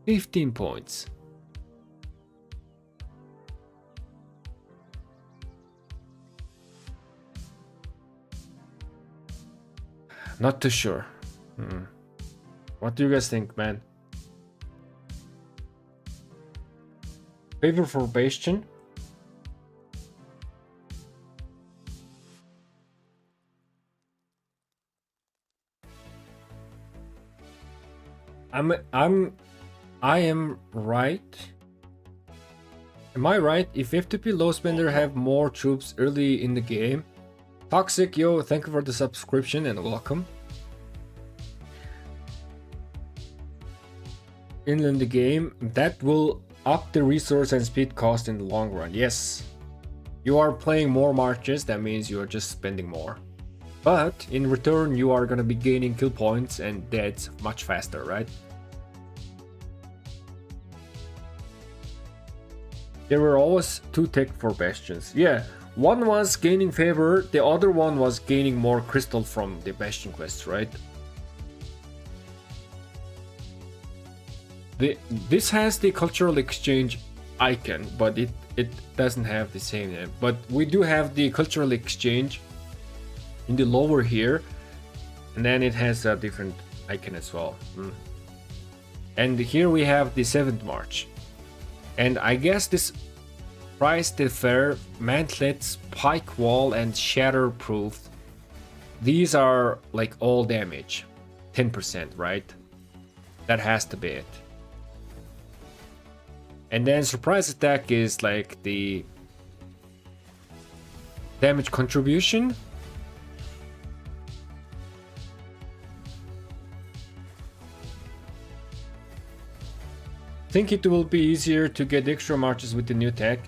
15 points. Not too sure. What do you guys think, man? Favor for bastion. I am right. Am I right? If FTP low spender have more troops early in the game. Toxic, yo, thank you for the subscription and welcome. In the game, that will up the resource and speed cost in the long run. Yes, you are playing more marches, that means you are just spending more, but in return you are gonna be gaining kill points and deaths much faster, right? There were always two tech for bastions. Yeah, one was gaining favor, the other one was gaining more crystal from the bastion quests, right? This has the cultural exchange icon, but it doesn't have the same name. But we do have the cultural exchange in the lower here, and then it has a different icon as well. And here we have the 7th March, and I guess this price differ, mantlets, pike wall, and shatterproof. These are like all damage, 10%, right? That has to be it. And then surprise attack is like the damage contribution. Think it will be easier to get extra marches with the new tech.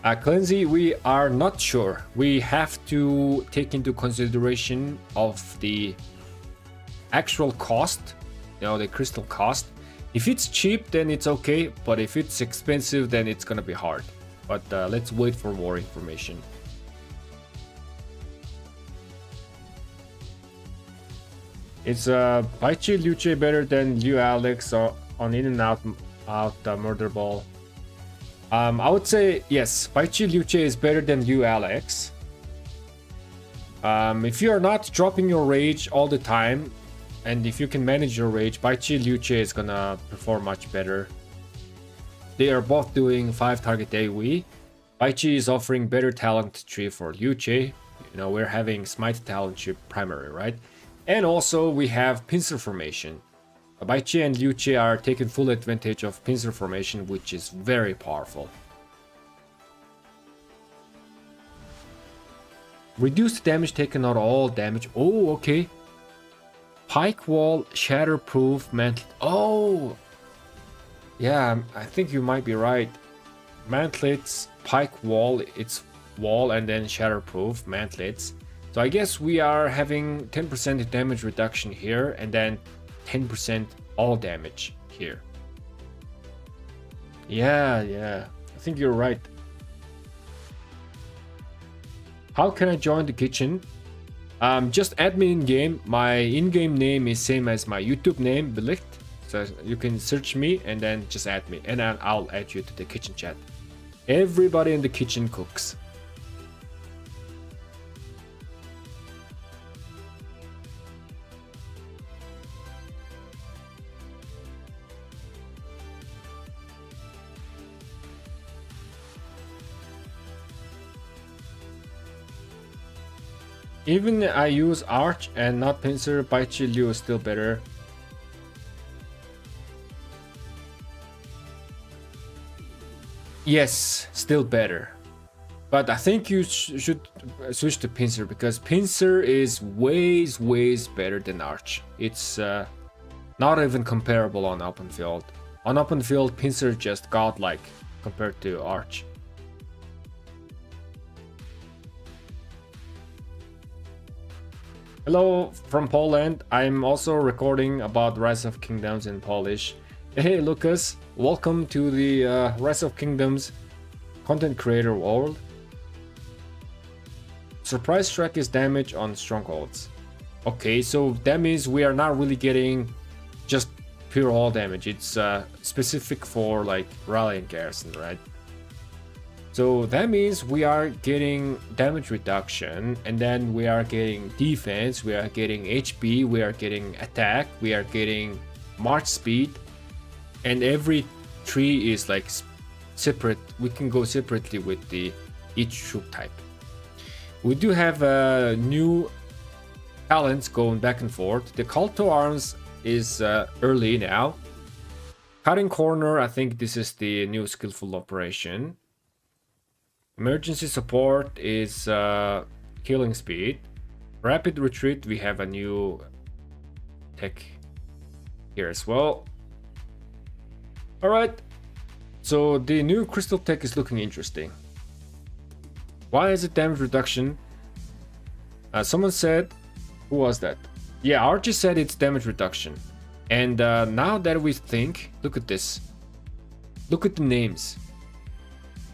Cleansey, we are not sure. We have to take into consideration of the actual cost, the crystal cost. If it's cheap, then it's okay, but if it's expensive, then it's gonna be hard. But let's wait for more information. Is Paichi Luce better than Liu Alex on In and Out Murder Ball? I would say yes, Paichi Luce is better than Liu Alex. If you are not dropping your rage all the time, and if you can manage your rage, Paichi Luce is gonna perform much better. They are both doing 5 target AoE. Paichi is offering better talent tree for Luce. We're having Smite talent tree primary, right? And also we have pincer formation. Paichi and Luce are taking full advantage of pincer formation, which is very powerful. Reduce damage taken, not all damage. Oh, okay. Pike Wall, Shatterproof, Mantlet. Oh! Yeah, I think you might be right. Mantlets, Pike Wall, it's wall, and then Shatterproof, Mantlets. So I guess we are having 10% damage reduction here, and then 10% all damage here. Yeah. I think you're right. How can I join the kitchen? Just add me in game. My in-game name is same as my YouTube name, Belicht. So you can search me and then just add me, and then I'll add you to the kitchen chat. Everybody in the kitchen cooks. Even I use Arch and not Pincer, Paichi Liu is still better. Yes, still better. But I think you should switch to Pincer, because Pincer is ways better than Arch. It's not even comparable on open field. On open field, Pincer just godlike compared to Arch. Hello from Poland. I'm also recording about Rise of Kingdoms in Polish. Hey Lucas, welcome to the Rise of Kingdoms content creator world. Surprise strike is damage on strongholds. Okay, so that means we are not really getting just pure all damage. It's specific for like rallying garrison, right? So that means we are getting damage reduction, and then we are getting defense, we are getting HP, we are getting attack, we are getting march speed, and every tree is like separate. We can go separately with each troop type. We do have new talents going back and forth. The Call to Arms is early now. Cutting Corner, I think this is the new skillful operation. Emergency support is killing speed. Rapid retreat, we have a new tech here as well. Alright, so the new crystal tech is looking interesting. Why is it damage reduction? Someone said, who was that? Yeah, Archie said it's damage reduction. And now that we think, look at this. Look at the names.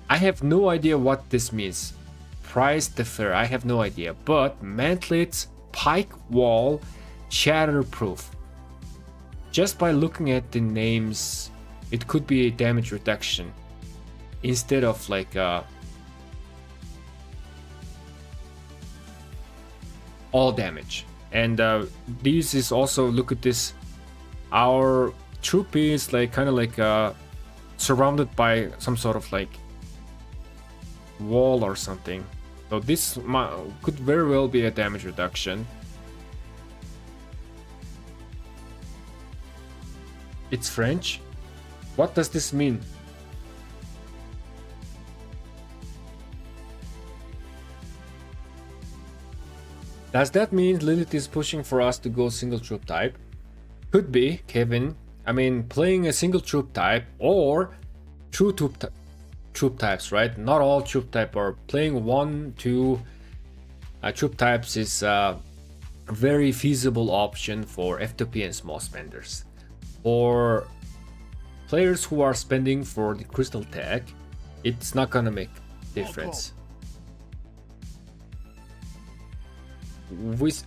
I have no idea what this means. Price differ, I have no idea. But Mantlets, Pike Wall, Shatterproof. Just by looking at the names, it could be a damage reduction instead of like all damage. And this is also, look at this. Our troop is like kind of like surrounded by some sort of like wall or something. So this could very well be a damage reduction. It's French? What does this mean? Does that mean Lilith is pushing for us to go single troop type? Could be, Kevin. I mean, playing a single troop type or two troop types, right? Not all troop type, or playing 1-2 troop types is a very feasible option for F2P and small spenders. For players who are spending for the crystal tech, it's not gonna make difference.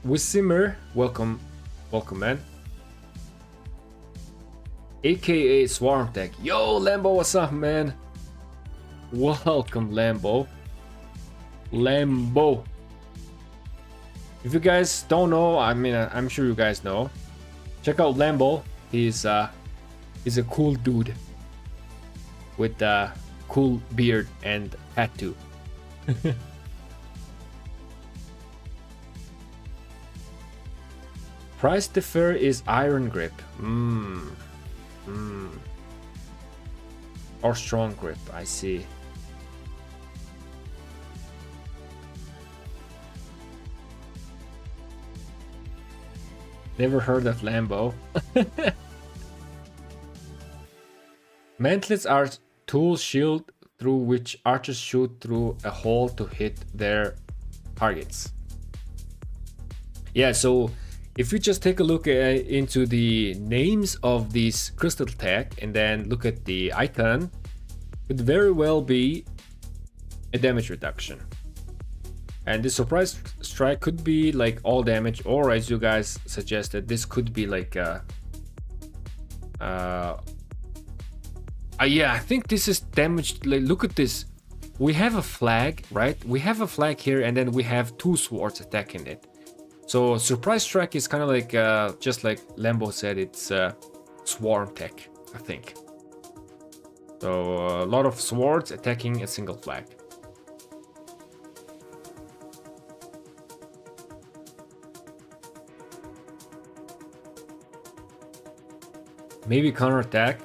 Wisimmer, welcome man. AKA Swarm Tech. Yo, Lambo, what's up, man? Welcome, Lambo. If you guys don't know, I mean, I'm sure you guys know. Check out Lambo. He's a cool dude with a cool beard and tattoo. Price differ is Iron Grip. Or Strong Grip, I see. Never heard of Lambo. Mantlets are tool shield through which archers shoot through a hole to hit their targets. Yeah, so if you just take a look into the names of these crystal tech and then look at the icon, it could very well be a damage reduction. And the surprise strike could be like all damage, or as you guys suggested, this could be like yeah, I think this is damaged. Like, look at this. We have a flag, right? We have a flag here, and then we have two swords attacking it. So surprise strike is kind of like just like Lambo said, it's swarm tech, I think. So a lot of swords attacking a single flag. Maybe counterattack.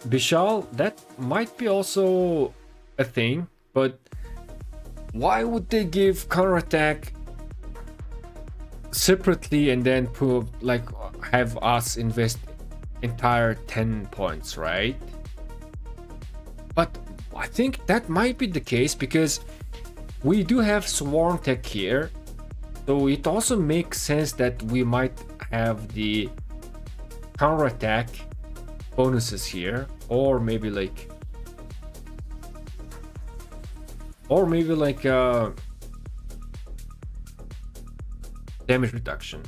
Bishal, that might be also a thing, but why would they give counterattack separately and then put like have us invest entire 10 points, right? But I think that might be the case because we do have swarm tech here, so it also makes sense that we might have the counterattack bonuses here, or maybe like damage reduction.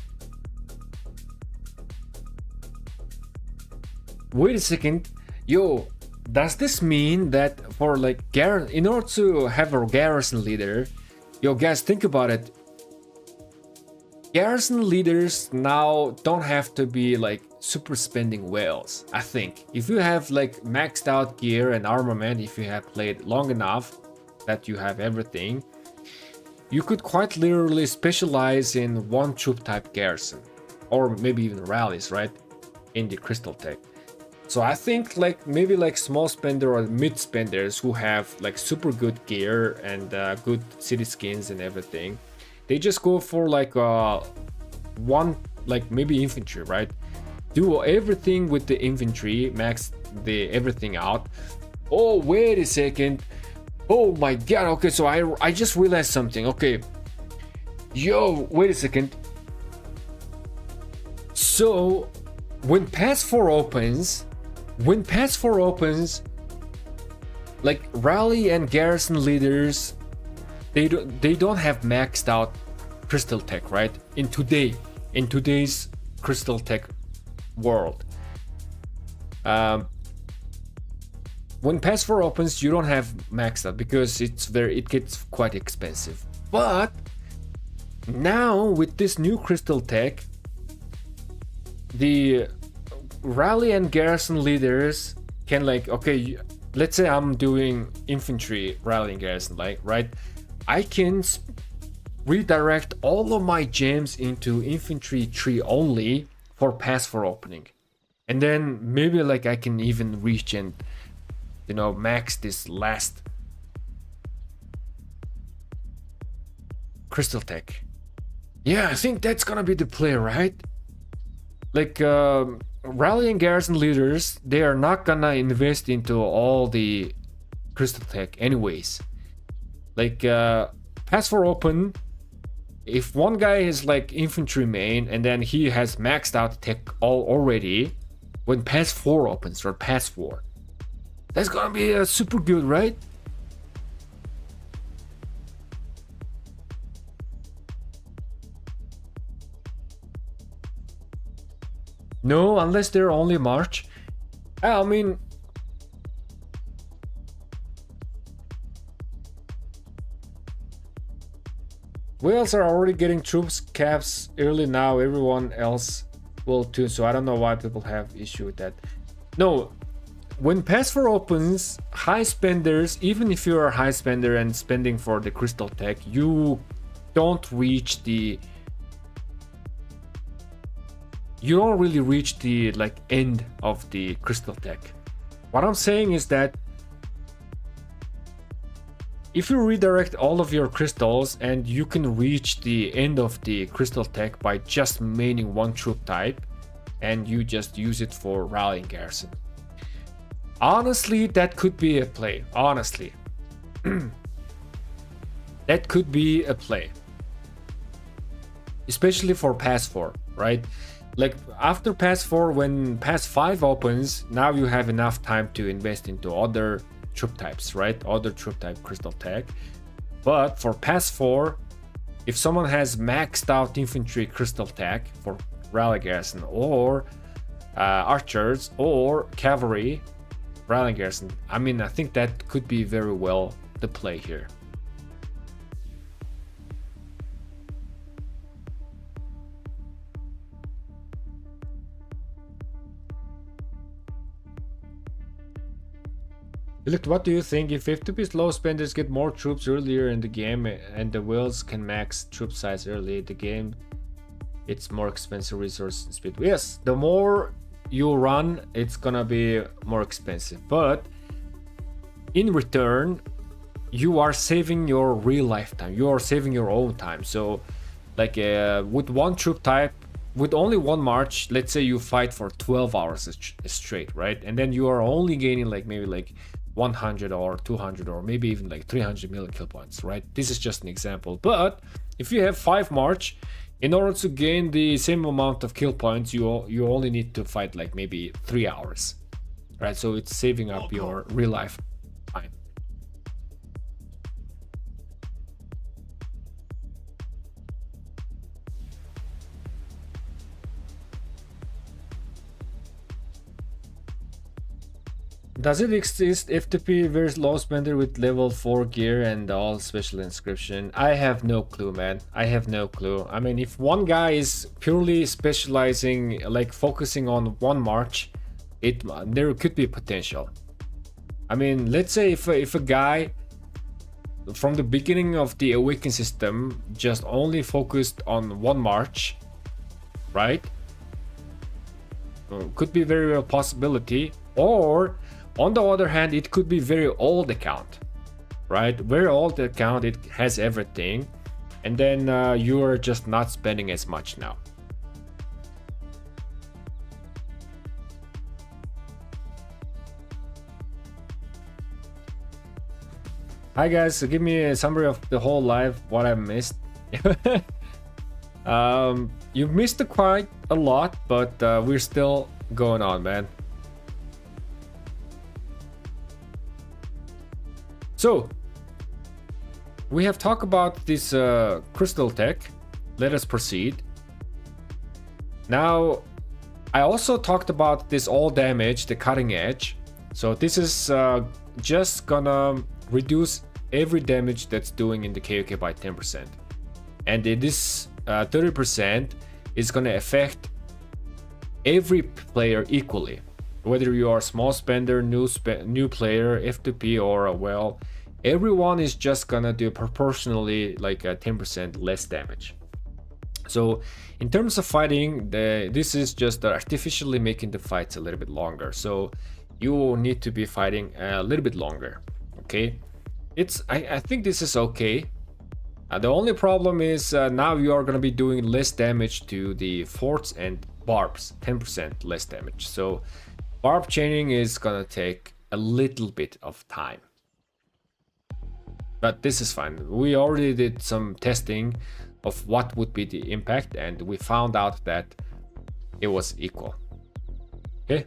Wait a second, yo, does this mean that for like in order to have a garrison leader, yo guys, think about it. Garrison leaders now don't have to be like super spending whales. I think if you have like maxed out gear and armament, if you have played long enough that you have everything, you could quite literally specialize in one troop type garrison, or maybe even rallies, right, in the crystal tech. So I think like maybe like small spender or mid spenders who have like super good gear and good city skins and everything, they just go for like one, like maybe infantry, right? Do everything with the infantry, max the everything out. Oh, wait a second. Oh my god, okay, so I just realized something. Okay, yo, wait a second. So when Pass 4 opens, like rally and garrison leaders, they don't have maxed out crystal tech, right? In today's crystal tech world. When Pass 4 opens, you don't have maxed out because it gets quite expensive. But now with this new crystal tech, the rally and garrison leaders can like, okay, let's say I'm doing infantry rally and garrison, like, right? I can redirect all of my gems into infantry tree only for Pass 4 opening, and then maybe like I can even reach and, you know, max this last Crystal Tech. Yeah, I think that's gonna be the play, right? Like Rally and Garrison leaders, they are not gonna invest into all the Crystal Tech anyways. Like Pass 4 open, if one guy is like infantry main and then he has maxed out tech already, when Pass 4 opens or Pass 4, that's gonna be super good, right? No, unless they're only March. I mean, Wales are already getting troops caps early now. Everyone else will too. So I don't know why people have issue with that. No, when Pass 4 opens, high spenders, even if you're a high spender and spending for the Crystal Tech, you don't reach the... You don't really reach the like end of the Crystal Tech. What I'm saying is that if you redirect all of your crystals and you can reach the end of the Crystal Tech by just maining one troop type and you just use it for rallying garrison. Honestly, that could be a play. Honestly. That could be a play. Especially for Pass 4, right? Like after Pass 4, when Pass 5 opens, now you have enough time to invest into other troop types, right? Other troop type Crystal Tech. But for Pass 4, if someone has maxed out infantry Crystal Tech for rally garrison or archers or cavalry rally garrison, I mean, I think that could be very well the play here. Look, what do you think? If F2P's low spenders get more troops earlier in the game and the whales can max troop size early in the game, it's more expensive resource and speed. Yes, the more you run, it's gonna be more expensive. But in return, you are saving your real lifetime. You are saving your own time. So like with one troop type, with only one march, let's say you fight for 12 hours straight, right? And then you are only gaining like maybe like 100 or 200 or maybe even like 300 million kill points, right? This is just an example. But if you have 5 march, in order to gain the same amount of kill points, you only need to fight like maybe 3 hours, right? So it's saving up your real life time. Does it exist F2P versus low spender with level 4 gear and all special inscription? I have no clue, man. I have no clue. I mean, if one guy is purely specializing, like focusing on one march, there could be potential. I mean, let's say if a guy from the beginning of the Awaken system just only focused on one march, right? Could be very real possibility. Or on the other hand, it could be very old account, right? Very old account, it has everything, and then you are just not spending as much now. Hi guys, so give me a summary of the whole live, what I missed. You missed quite a lot, but we're still going on, man. So, we have talked about this Crystal Tech. Let us proceed. Now, I also talked about this all damage, the cutting edge. So this is just gonna reduce every damage that's doing in the KOK by 10%. And this 30% is gonna affect every player equally. Whether you are a small spender, new player, F2P, or a whale, everyone is just gonna do proportionally like a 10% less damage. So in terms of fighting, this is just artificially making the fights a little bit longer. So you will need to be fighting a little bit longer. Okay, I think this is okay. The only problem is now you are going to be doing less damage to the forts and barbs, 10% less damage. So barb chaining is going to take a little bit of time. But this is fine. We already did some testing of what would be the impact, and we found out that it was equal. Okay.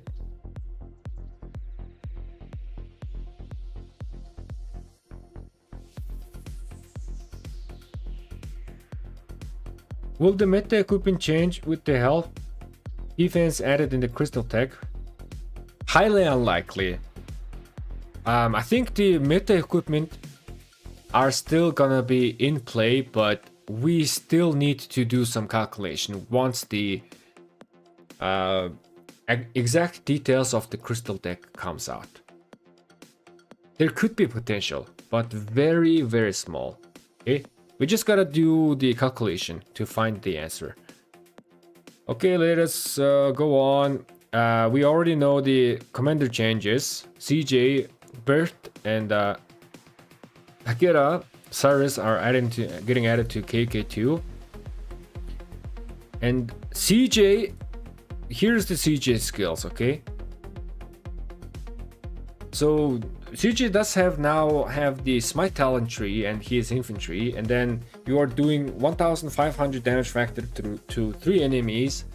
Will the meta equipment change with the health defense added in the crystal tech? Highly unlikely. I think the meta equipment are still gonna be in play, but we still need to do some calculation once the exact details of the crystal deck comes out. There could be potential, but very, very small. Okay, we just gotta do the calculation to find the answer. Okay, let us go on. We already know the commander changes. CJ, Bert, and Takeda Cyrus are getting added to KK2. And CJ, here's the CJ skills, okay? So CJ does have the Smite talent tree and he is infantry, and then you are doing 1500 damage factor to 3 enemies.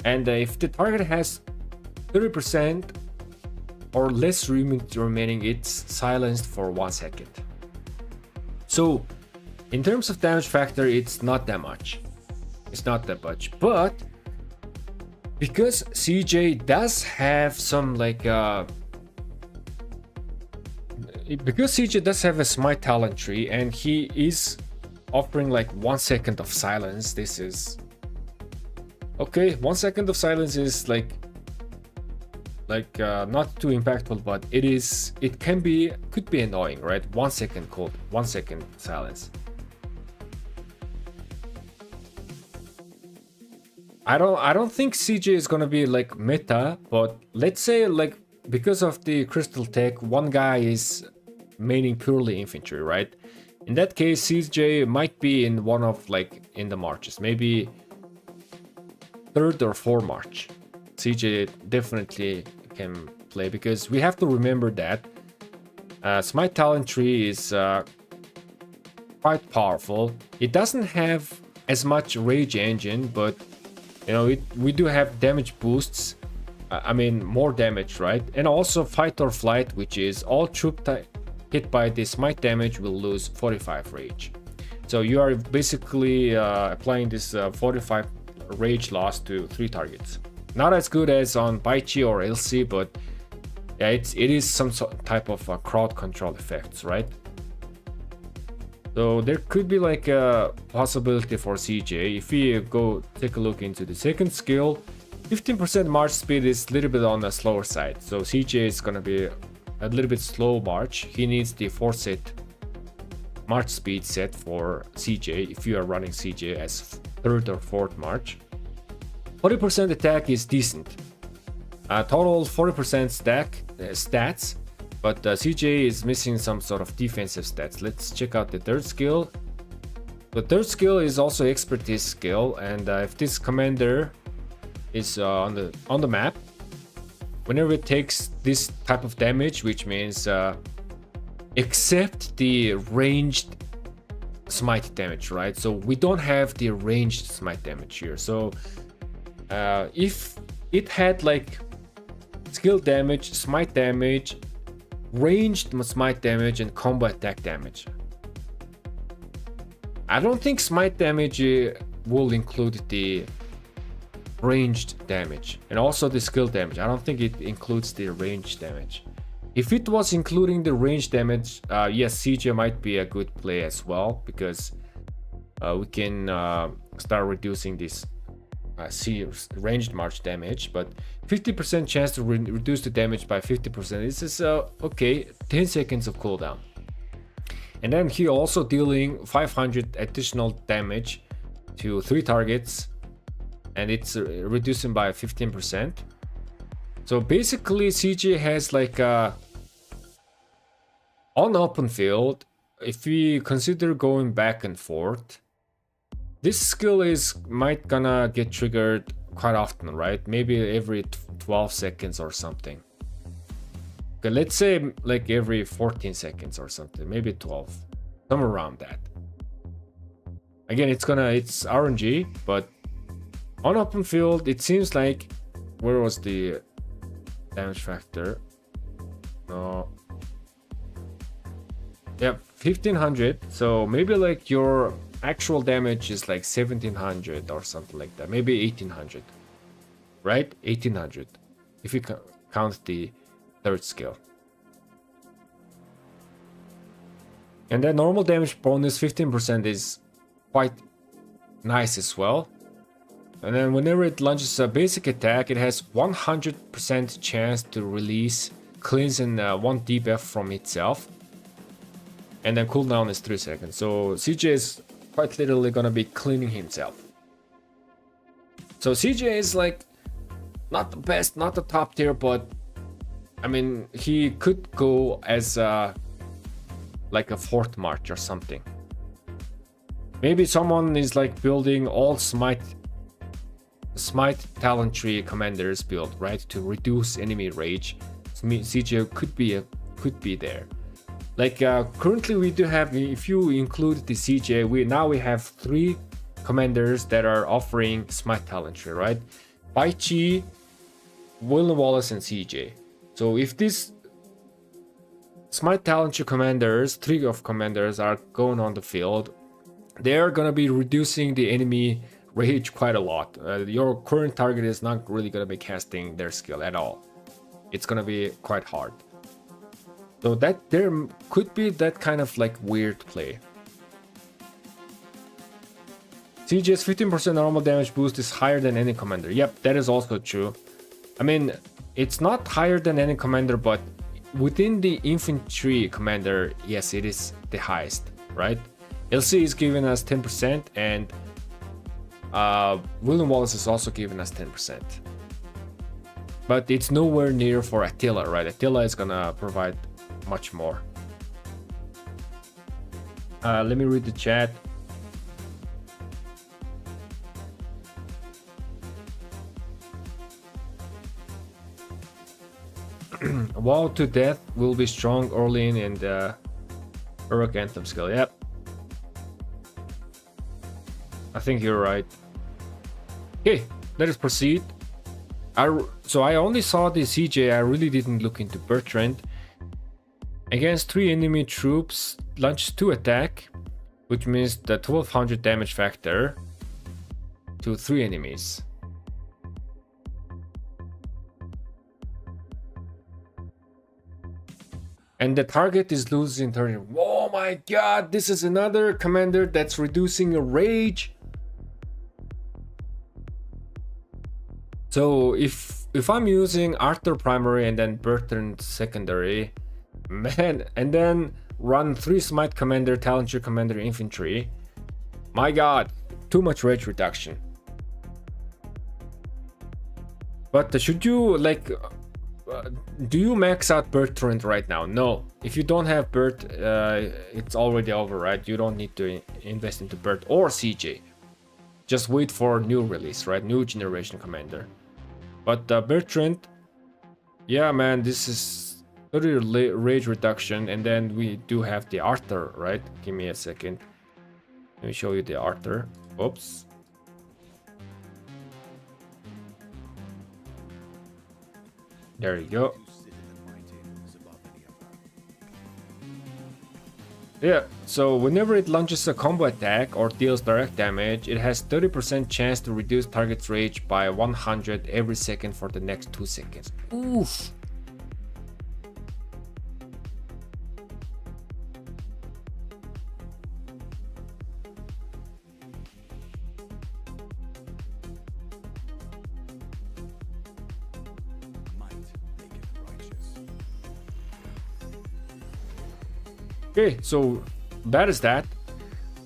And if the target has 30% or less remaining, it's silenced for 1 second. So in terms of damage factor, it's not that much. It's not that much, but because CJ does have some because CJ does have a Smite talent tree and he is offering like 1 second of silence, this is okay. 1 second of silence is like not too impactful, but it could be annoying, right? 1 second cold, 1 second silence. I don't think CJ is gonna be like meta, but let's say like because of the crystal tech, one guy is maining purely infantry, right? In that case, CJ might be in one of in the marches, maybe 3rd or 4th march. CJ definitely can play, because we have to remember that Smite talent tree is quite powerful. It doesn't have as much rage engine, but you know, we do have damage boosts. I mean, more damage, right? And also fight or flight, which is all troop hit by the Smite damage will lose 45 rage. So you are basically applying this 45 rage loss to 3 targets. Not as good as on Baichi or LC, but yeah, it is some type of crowd control effects, right? So there could be like a possibility for CJ. If we go take a look into the second skill, 15% march speed is a little bit on the slower side. So CJ is gonna be a little bit slow march. He needs the 4-set march speed set for CJ if you are running CJ as 3rd or 4th march. 40% attack is decent. Total 40% stack stats, but CJ is missing some sort of defensive stats. Let's check out the 3rd skill. The 3rd skill is also expertise skill, and if this commander is on the map, whenever it takes this type of damage, which means except the ranged smite damage, right? So we don't have the ranged smite damage here. So if it had like skill damage, smite damage, ranged smite damage, and combo attack damage, I don't think smite damage will include the ranged damage and also the skill damage. I don't think it includes the ranged damage. If it was including the range damage, yes, CJ might be a good play as well, because we can start reducing this ranged march damage. But 50% chance to reduce the damage by 50%. This is okay, 10 seconds of cooldown. And then he also dealing 500 additional damage to 3 targets, and it's reducing by 15%. So basically CJ has like on open field if we consider going back and forth, this skill might gonna get triggered quite often, right? Maybe every 12 seconds or something. Okay, let's say like every 14 seconds or something, maybe 12, somewhere around that. Again, it's RNG, but on open field, it seems like, where was the damage factor? No. Yeah, 1500. So maybe like your actual damage is like 1700 or something like that. Maybe 1800, right? 1800 if you count the third skill. And then normal damage bonus 15% is quite nice as well. And then whenever it launches a basic attack, it has 100% chance to release cleanse and 1 debuff from itself. And then cooldown is 3 seconds. So CJ is quite literally gonna be cleaning himself. So CJ is like not the best, not the top tier, but I mean he could go as like a fourth March or something. Maybe someone is like building all Smite talent tree commanders build, right, to reduce enemy rage. CJ could be there. Like currently we do have, if you include the CJ, we have 3 commanders that are offering Smite talent tree, right? Bai Chi, William Wallace, and CJ. So if this Smite talent tree commanders, 3 of commanders are going on the field, they're gonna be reducing the enemy rage quite a lot. Your current target is not really gonna be casting their skill at all. It's gonna be quite hard. So that there could be that kind of like weird play. CJ's 15% normal damage boost is higher than any commander. Yep, that is also true. I mean, it's not higher than any commander, but within the infantry commander, yes, it is the highest, right? LC is giving us 10%, and William Wallace is also giving us 10%. But it's nowhere near for Attila, right? Attila is gonna provide much more. Let me read the chat. Wow to death will be strong early in and Heroic Anthem skill. Yep. I think you're right. Okay, let us proceed. So I only saw the CJ, I really didn't look into Bertrand. Against 3 enemy troops, launch 2 attack, which means the 1200 damage factor to 3 enemies. And the target is losing 30. Oh my god, this is another commander that's reducing your rage. So if I'm using Arthur primary and then Bertrand secondary, man, and then run 3 Smite commander, talent tree commander, infantry, my god, too much rage reduction. But should you like do you max out Bertrand right now? No. If you don't have Bert, it's already over, right? You don't need to invest into Bert or CJ. Just wait for new release, right? New generation commander. But Bertrand, yeah, man, this is 30 rage reduction, and then we do have the Arthur, right? Give me a second. Let me show you the Arthur. Oops. There you go. Yeah, so whenever it launches a combo attack or deals direct damage, it has 30% chance to reduce target's rage by 100 every second for the next 2 seconds. Oof! Okay, so that is that.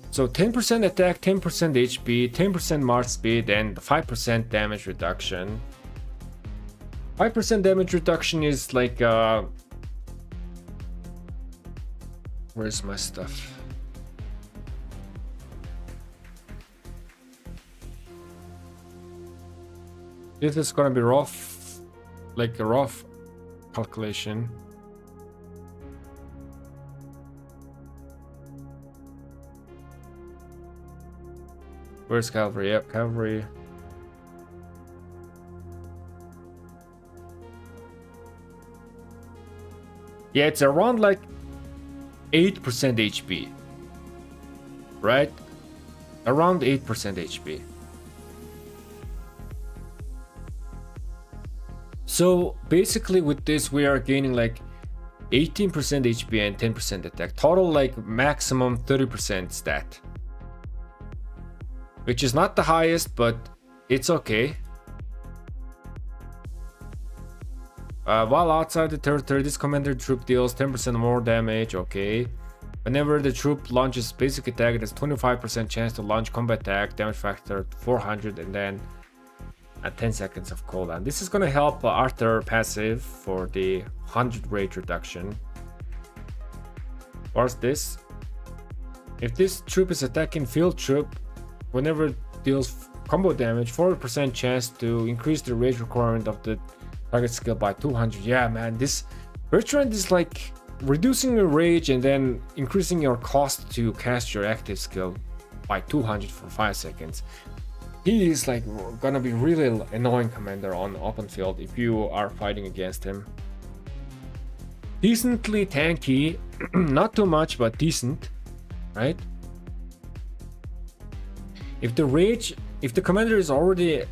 So 10% attack, 10% HP, 10% march speed, and 5% damage reduction. 5% damage reduction is like Where's my stuff? This is gonna be rough, like a rough calculation. Where's cavalry? Yep, cavalry. Yeah, it's around like 8% HP. Right? Around 8% HP. So basically with this we are gaining like 18% HP and 10% attack. Total like maximum 30% stat. Which is not the highest, but it's okay. While outside the territory, this commander troop deals 10% more damage, okay. Whenever the troop launches basic attack, it has 25% chance to launch combat attack, damage factor 400, and then 10 seconds of cooldown. This is gonna help Arthur passive for the 100 rage reduction. What's this? If this troop is attacking field troop, whenever it deals combo damage, 40% chance to increase the rage requirement of the target skill by 200. Yeah, man, this Bertrand is like reducing your rage and then increasing your cost to cast your active skill by 200 for 5 seconds. He is like gonna be really annoying commander on open field if you are fighting against him. Decently tanky, not too much, but decent, right? If the commander is already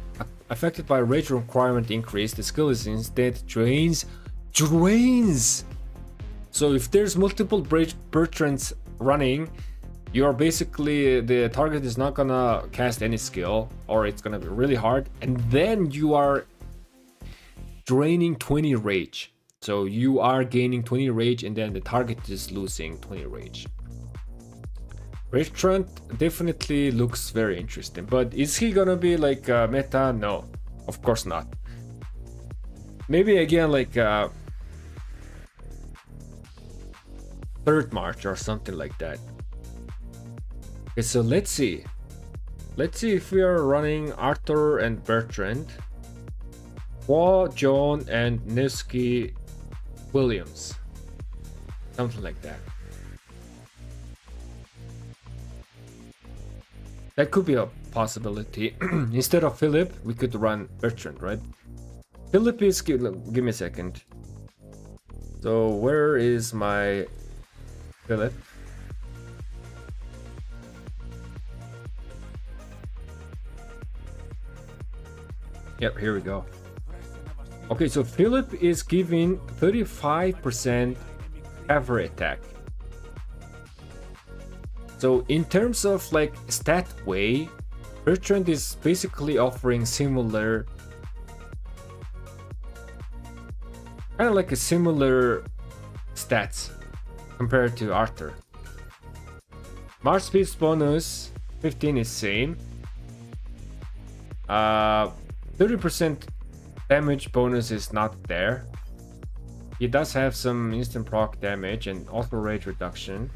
affected by rage requirement increase, the skill is instead drains. So if there's multiple Bertrands running, you're basically, the target is not gonna cast any skill, or it's gonna be really hard, and then you are draining 20 rage. So you are gaining 20 rage and then the target is losing 20 rage. Bertrand definitely looks very interesting, but is he gonna be like meta? No, of course not. Maybe again like third March or something like that. Okay, so let's see if we are running Arthur and Bertrand, Hua, John, and Nevsky Williams, something like that. That could be a possibility. Instead of Philip, we could run Bertrand, right? Philip is... Give me a second. So where is my Philip? Yep, here we go. Okay, so Philip is giving 35% cavalry attack. So in terms of like stat way, Bertrand is basically offering similar, kind of like a similar stats compared to Arthur. March speed bonus 15 is same. 30% damage bonus is not there. He does have some instant proc damage and auto rage reduction.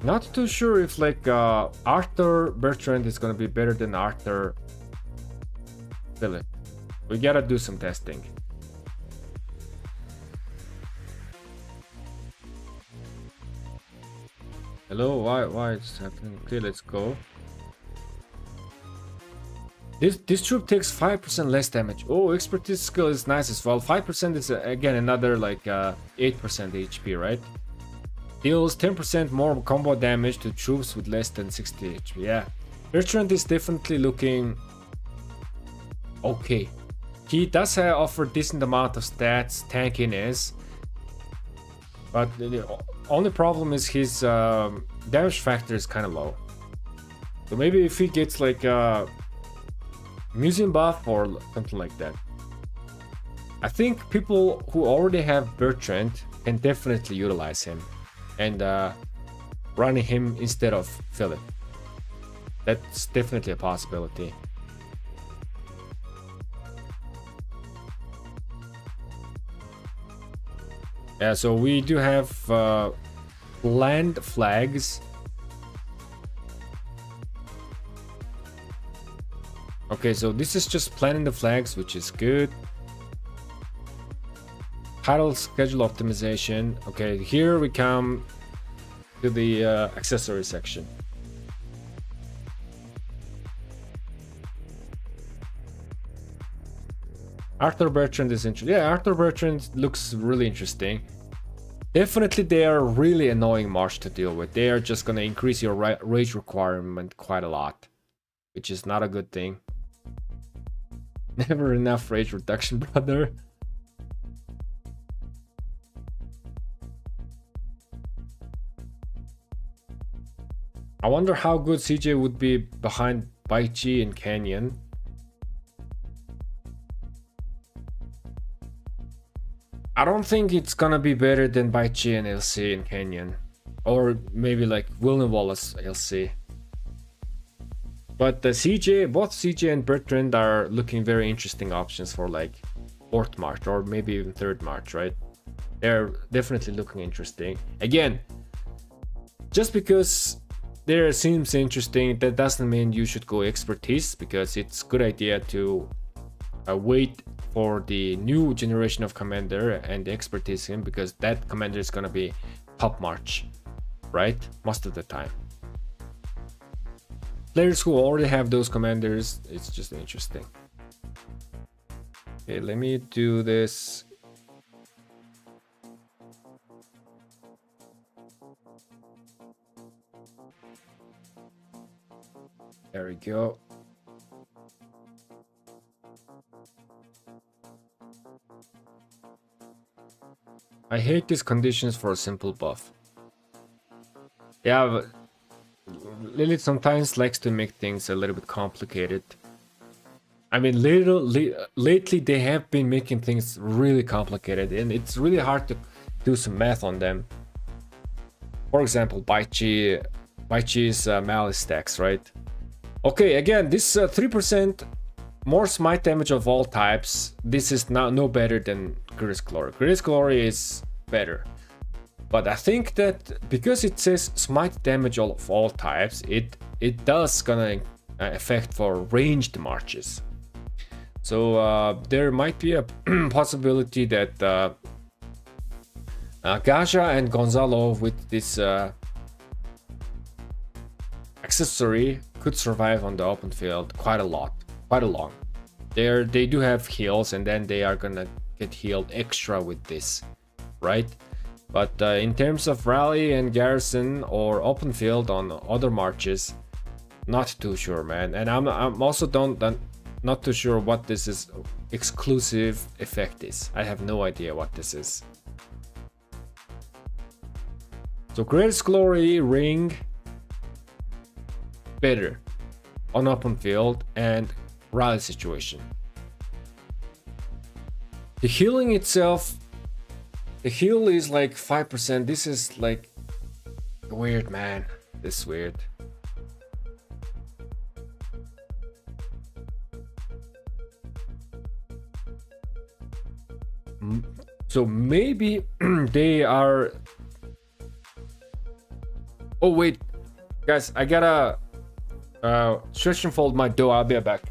Not too sure if like Arthur Bertrand is gonna be better than Arthur Philip. We gotta do some testing. Hello, why is this happening? Okay, let's go. This troop takes 5% less damage. Oh, expertise skill is nice as well. 5% is again another like 8% HP, right? Deals 10% more combo damage to troops with less than 60 HP. Yeah, Bertrand is definitely looking okay. He does offer decent amount of stats, tankiness, but the only problem is his damage factor is kind of low. So maybe if he gets like museum buff or something like that. I think people who already have Bertrand can definitely utilize him and running him instead of Philip. That's definitely a possibility. Yeah, so we do have land flags. Okay, so this is just planning the flags, which is good. Title schedule optimization. Okay, here we come to the accessory section. Arthur Bertrand is interesting. Yeah, Arthur Bertrand looks really interesting. Definitely, they are really annoying March to deal with. They are just gonna increase your rage requirement quite a lot, which is not a good thing. Never enough rage reduction, brother. I wonder how good CJ would be behind Baichi and Canyon. I don't think it's gonna be better than Baichi and LC and Canyon. Or maybe like William Wallace LC. But the CJ, both CJ and Bertrand are looking very interesting options for like 4th March or maybe even 3rd March, right? They're definitely looking interesting. Again, just because there seems interesting, that doesn't mean you should go expertise, because it's a good idea to wait for the new generation of commander and the expertise in, because that commander is gonna be top March, right? Most of the time. Players who already have those commanders, it's just interesting. Okay, let me do this. There we go. I hate these conditions for a simple buff. Yeah, but Lilith sometimes likes to make things a little bit complicated. I mean, lately they have been making things really complicated, and it's really hard to do some math on them. For example, Baichi's Malice stacks, right? Okay, again, this 3% more smite damage of all types. This is no better than Greatest Glory. Greatest Glory is better. But I think that because it says smite damage of all types, it does gonna affect for ranged marches. So there might be a possibility that Gaja and Gonzalo with this accessory could survive on the open field quite a long. They do have heals, and then they are gonna get healed extra with this, right? But in terms of rally and garrison or open field on other marches, not too sure, man. And I'm also not too sure what this is exclusive effect is. I have no idea what this is. So Greatest Glory ring better on open field and rally situation. The healing itself, the heal is like 5%. This is like weird, man. This is weird. So maybe they are. Oh wait, guys, I gotta stretch and fold my dough. I'll be right back.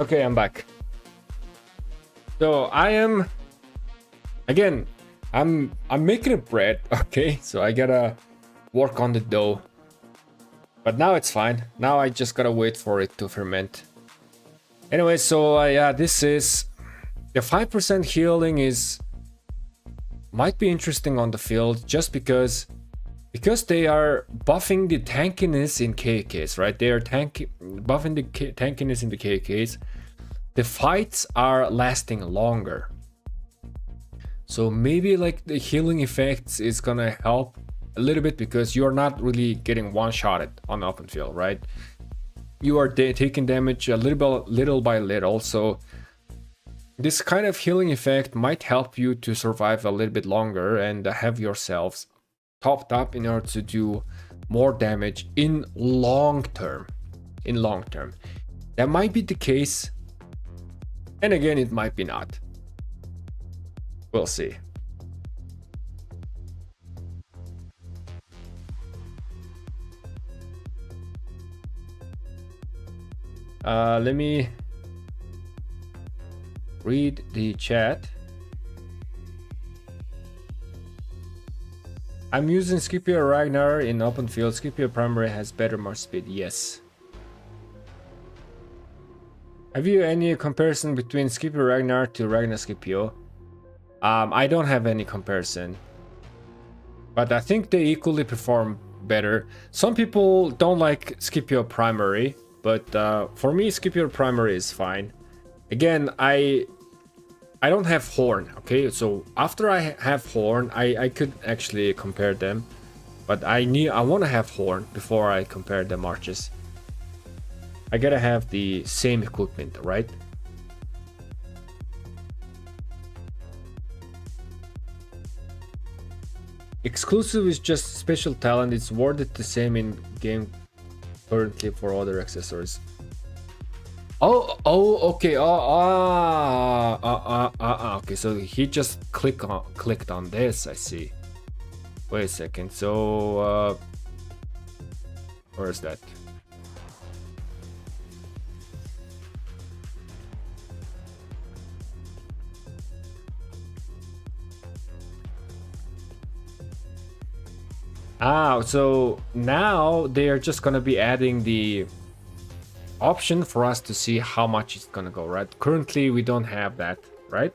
Okay, I'm back. So I am again. I'm making a bread. Okay, so I gotta work on the dough. But now it's fine. Now I just gotta wait for it to ferment. Anyway, so yeah, this is the 5% healing is might be interesting on the field just because they are buffing the tankiness in KKs, right? They are buffing the tankiness in the KKs. The fights are lasting longer. So maybe like the healing effects is gonna help a little bit because you're not really getting one-shotted on open field, right? You are taking damage a little by little. So this kind of healing effect might help you to survive a little bit longer and have yourselves topped up in order to do more damage in long term. That might be the case, and again it might be not. We'll see. Let me read the chat. I'm using Scipio Ragnar in open field. Scipio primary has better march speed. Yes. Have you any comparison between Scipio Ragnar to Ragnar Scipio? I don't have any comparison, but I think they equally perform better. Some people don't like Scipio primary, but for me Scipio primary is fine. Again, I don't have horn, okay? So after I have horn, I could actually compare them, but I want to have horn before I compare the marches. I gotta have the same equipment, right? Exclusive is just special talent. It's worded the same in game currently for other accessories. Okay. Okay. So he just clicked on this. I see. Wait a second. So where is that? So now they are just gonna be adding the option for us to see how much it's gonna go, right? Currently we don't have that, right?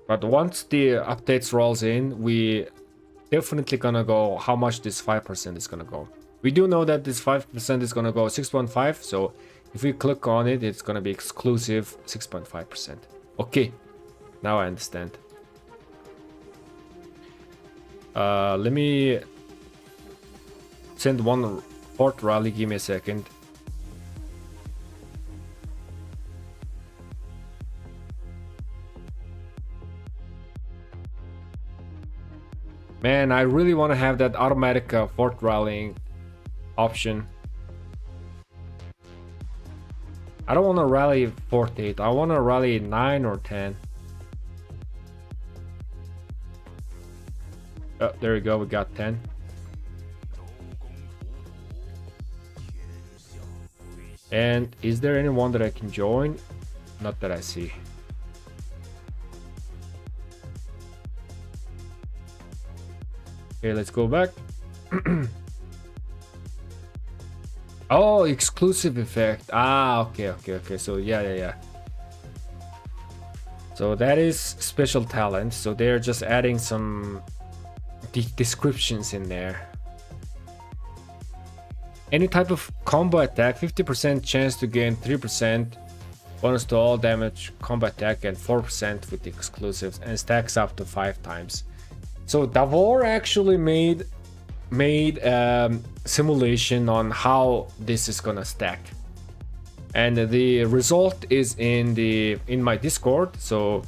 But once the updates rolls in, we definitely gonna go how much this 5% is gonna go. We do know that this 5% is gonna go 6.5, so if we click on it, it's gonna be exclusive 6.5%. Okay, now I understand. Let me send one port rally. Give me a second. Man, I really want to have that automatic fort rallying option. I don't want to rally fort 8. I want to rally 9 or 10. Oh, there we go, we got 10. And is there anyone that I can join? Not that I see. Okay, let's go back. Oh, exclusive effect. Okay. So yeah. So that is special talent. So they're just adding some descriptions in there. Any type of combo attack, 50% chance to gain 3% bonus to all damage combo attack and 4% with the exclusives, and stacks up to 5 times. So Davor actually made simulation on how this is gonna stack, and the result is in my Discord. So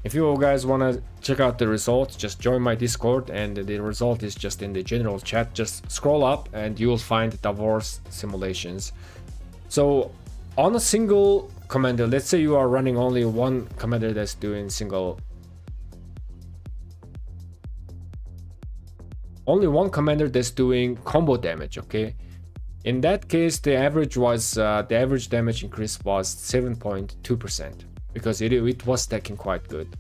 if you guys want to check out the results, just join my Discord, and the result is just in the general chat. Just scroll up and you will find Davor's simulations. So on a single commander, let's say you are running only one commander that's doing only one commander that's doing combo damage, okay? In that case, the average damage increase was 7.2% because it was stacking quite good.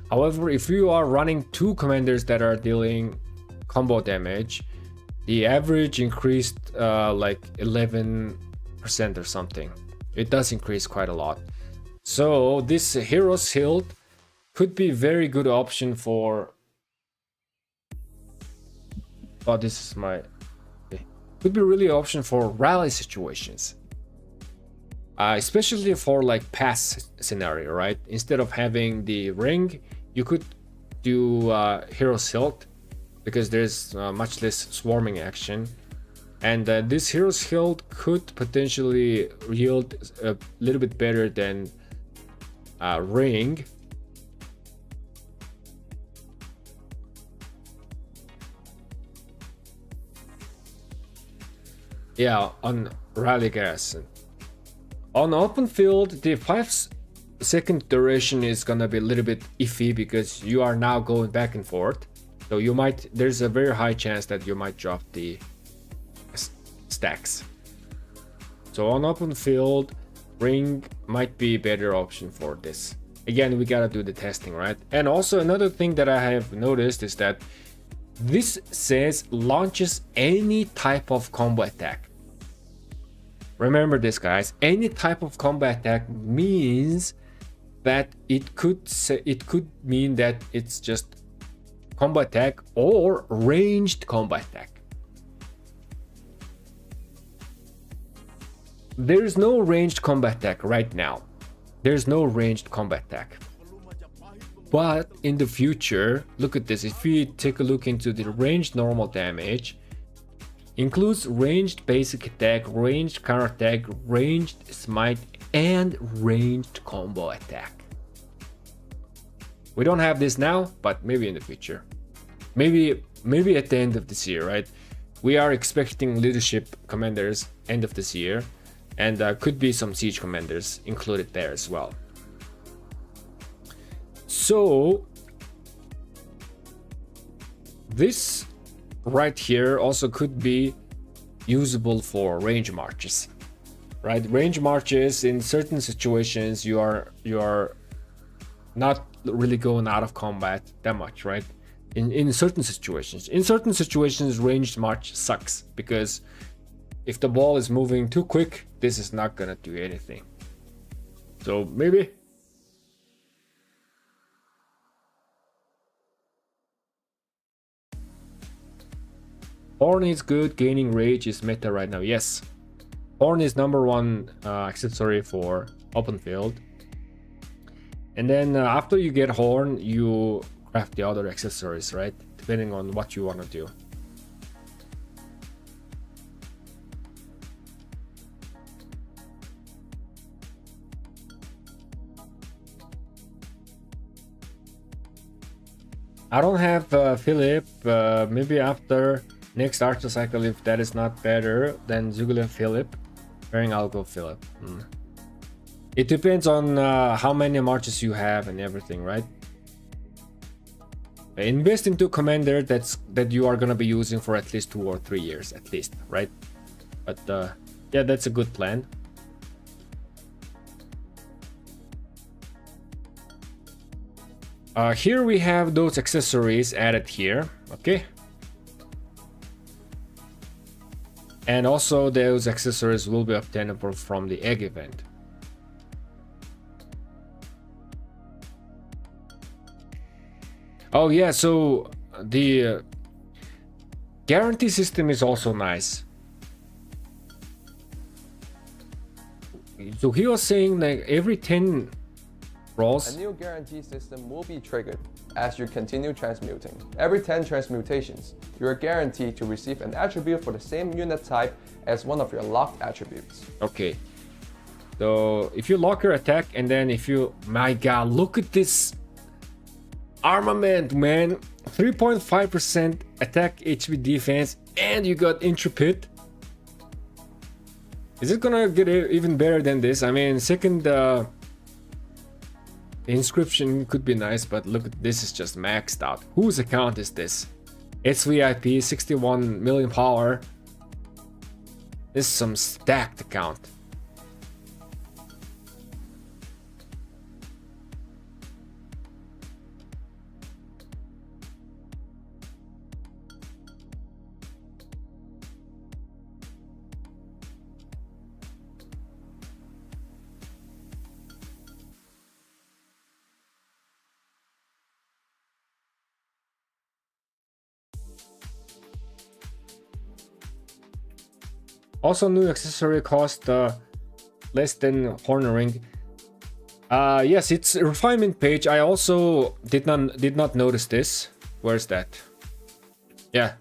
However, if you are running two commanders that are dealing combo damage, the average increased like 11% or something. It does increase quite a lot. So this Hero's Hilt could be very good option for. Oh, this is my. Okay. Could be really option for rally situations. Especially for like pass scenario, right? Instead of having the ring, you could do Hero's Hilt because there's much less swarming action. And this Hero's Hilt could potentially yield a little bit better than ring. Yeah, on rally garrison. On open field, the 5-second duration is gonna be a little bit iffy because you are now going back and forth. So there's a very high chance that you might drop the stacks. So on open field, ring might be a better option for this. Again, we gotta do the testing, right? And also another thing that I have noticed is that this says launches any type of combo attack. Remember this, guys. Any type of combo attack means that it could mean that it's just combo attack or ranged combo attack. There is no ranged combat attack right now. There's no ranged combat attack. But in the future, look at this. If we take a look into the ranged normal damage, includes ranged basic attack, ranged counter attack, ranged smite, and ranged combo attack. We don't have this now, but maybe in the future. Maybe at the end of this year, right? We are expecting leadership commanders end of this year. And could be some siege commanders included there as well. So this right here also could be usable for range marches, right? Range marches, in certain situations you are not really going out of combat that much, right? In certain situations ranged march sucks because if the ball is moving too quick, this is not gonna do anything. So maybe. Horn is good, gaining rage is meta right now. Yes. Horn is #1 accessory for open field. And then after you get Horn, you craft the other accessories, right? Depending on what you want to do. I don't have Philip. Maybe after next Archer cycle, if that is not better than Zugul and Philip, pairing, I'll go Philip. It depends on how many marches you have and everything, right? Invest into commander that you are gonna be using for at least 2 or 3 years, at least, right? But yeah, that's a good plan. Here we have those accessories added here, okay? And also those accessories will be obtainable from the egg event. Oh yeah, so the guarantee system is also nice. So he was saying like every 10 rolls, a new guarantee system will be triggered as you continue transmuting. Every 10 transmutations, you are guaranteed to receive an attribute for the same unit type as one of your locked attributes. Okay. So if you lock your attack and then if you, my god, look at this armament, man. 3.5% attack HP defense and you got intrepid. Is it gonna get even better than this? I mean, second the inscription could be nice, but look, this is just maxed out. Whose account is this? It's VIP, 61 million power. This is some stacked account. Also, new accessory cost less than Horner Ring. Yes, it's a refinement page. I also did not notice this. Where's that? Yeah,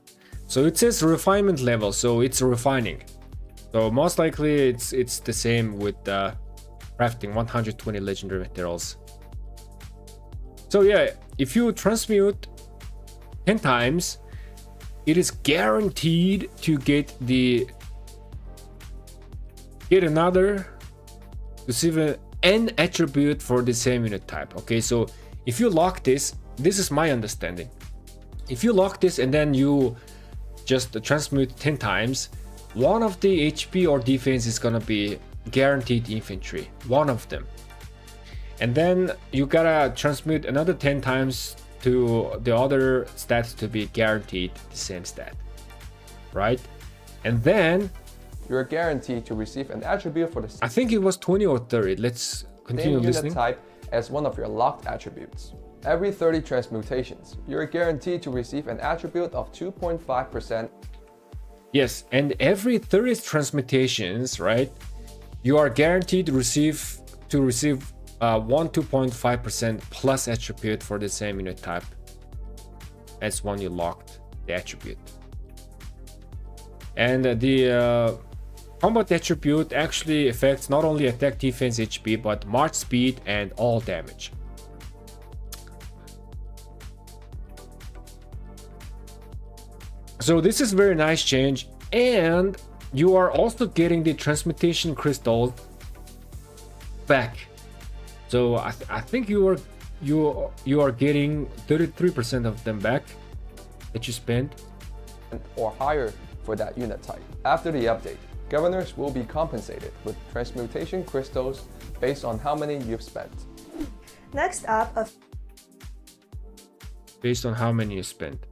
so it says refinement level, so it's refining. So most likely it's the same with crafting 120 legendary materials. So yeah, if you transmute 10 times, it is guaranteed to get another, receive an attribute for the same unit type. Okay, so if you lock this is my understanding. If you lock this and then you just transmute 10 times, one of the HP or defense is gonna be guaranteed infantry, one of them. And then you gotta transmute another 10 times to the other stats to be guaranteed the same stat, right? And then you're guaranteed to receive an attribute for the I think it was 20 or 30. Let's continue same listening. unit type as one of your locked attributes. Every 30 transmutations, you're guaranteed to receive an attribute of 2.5%. Yes, and every 30 transmutations, right, you are guaranteed to receive 2.5% plus attribute for the same unit type as one you locked the attribute. And the combat attribute actually affects not only attack, defense, HP, but march speed and all damage. So this is very nice change, and you are also getting the transmutation crystal back. So I think you are getting 33% of them back that you spent or higher for that unit type. After the update, governors will be compensated with transmutation crystals based on how many you've spent. Next up, based on how many you spent.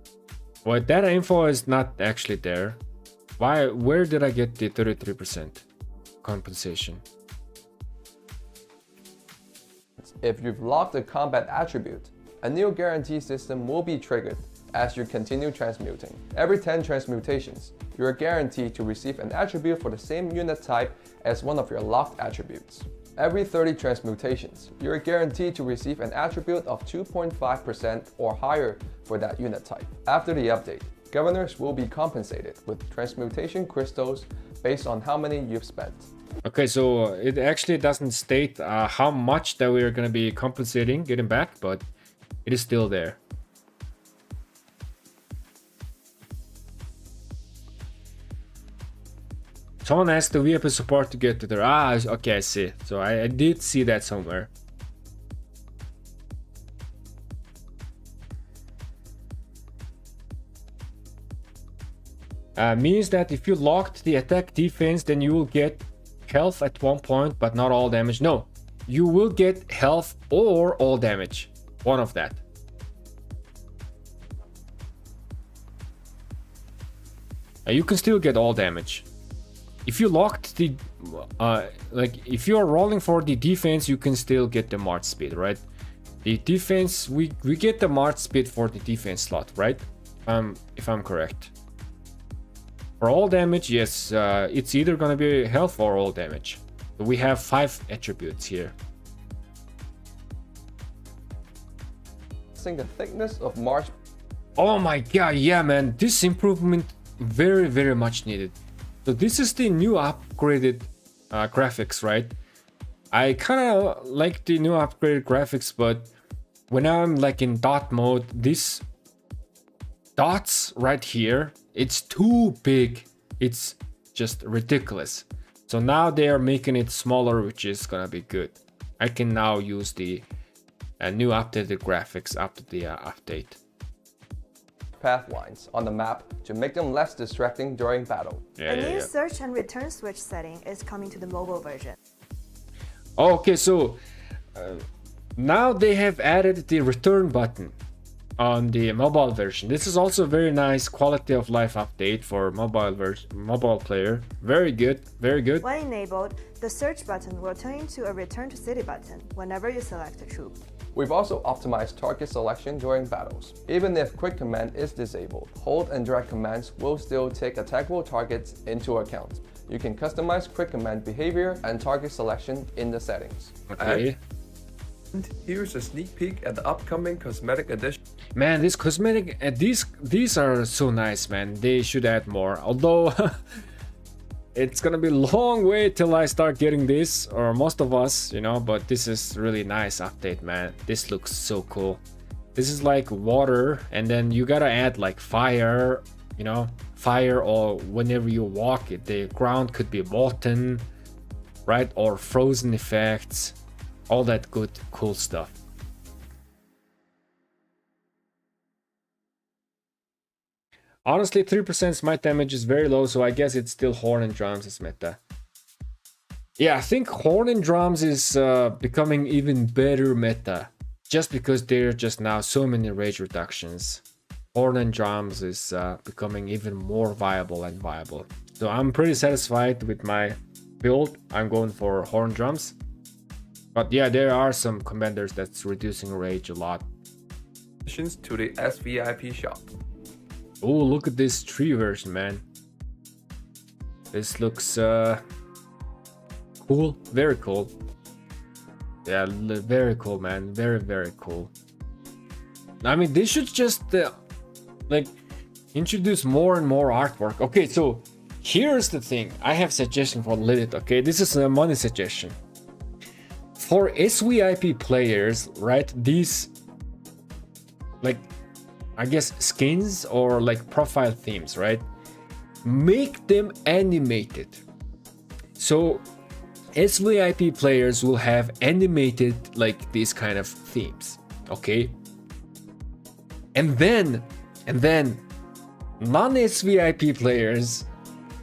Well, that info is not actually there. Where did I get the 33% compensation? If you've locked a combat attribute, a new guarantee system will be triggered as you continue transmuting. Every 10 transmutations, you are guaranteed to receive an attribute for the same unit type as one of your locked attributes. Every 30 transmutations, you are guaranteed to receive an attribute of 2.5% or higher for that unit type. After the update, governors will be compensated with transmutation crystals based on how many you've spent. Okay, so it actually doesn't state how much that we are going to be getting back, but it is still there. Someone asked the VIP support to get to there. Okay, I see. So I did see that somewhere. Means that if you locked the attack defense, then you will get health at one point, but not all damage. No, you will get health or all damage. One of that. You can still get all damage. If you locked the if you are rolling for the defense, you can still get the march speed, right? The defense, we get the march speed for the defense slot, right? If I'm correct. For all damage, yes, it's either gonna be health or all damage. So we have 5 attributes here. The thickness of march. Oh my god, yeah, man, this improvement very, very much needed. So this is the new upgraded graphics, right? I kind of like the new upgraded graphics, but when I'm like in dot mode, these dots right here, it's too big. It's just ridiculous. So now they are making it smaller, which is gonna be good. I can now use the new updated graphics after the update. path lines on the map to make them less distracting during battle. A new search and return switch setting is coming to the mobile version. Okay, so now they have added the return button on the mobile version. This is also a very nice quality of life update for mobile player. Very good, very good. When enabled, the search button will turn into a return to city button whenever you select a troop. We've also optimized target selection during battles. Even if quick command is disabled, hold and drag commands will still take attackable targets into account. You can customize quick command behavior and target selection in the settings. Okay. And here's a sneak peek at the upcoming cosmetic edition. Man, this cosmetic, these are so nice, man. They should add more. Although it's gonna be a long way till I start getting this, or most of us, you know. But this is really nice update, man. This looks so cool. This is like water, and then you gotta add like fire, you know, fire, or whenever you walk, the ground could be molten, right, or frozen effects, all that good, cool stuff. Honestly, 3% smite damage is very low, so I guess it's still Horn and Drums is meta. Yeah, I think Horn and Drums is becoming even better meta, just because there are just now so many rage reductions. Horn and Drums is becoming even more viable and viable. So I'm pretty satisfied with my build. I'm going for Horn Drums. But yeah, there are some commanders that's reducing rage a lot. To the SVIP shop. Oh, look at this tree version, man. This looks cool, very cool. Yeah, very cool, man. Very, very cool. I mean, they should just like introduce more and more artwork. Okay, so here's the thing. I have suggestion for Lilith. Okay, this is a money suggestion. For SVIP players, right? These, like, I guess skins or like profile themes, right? Make them animated. So SVIP players will have animated like these kind of themes, okay? And then non-SVIP players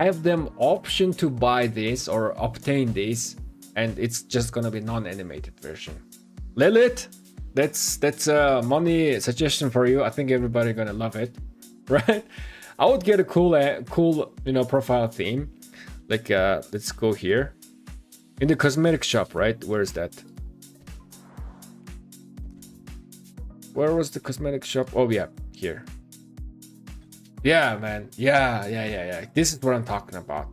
have them option to buy this or obtain this, and it's just gonna be non-animated version. Lilith, that's a money suggestion for you. I think everybody gonna love it, right? I would get a cool you know, profile theme. Like let's go here in the cosmetic shop, right? Where is that? Where was the cosmetic shop? Oh yeah, here. Yeah, man. Yeah. This is what I'm talking about.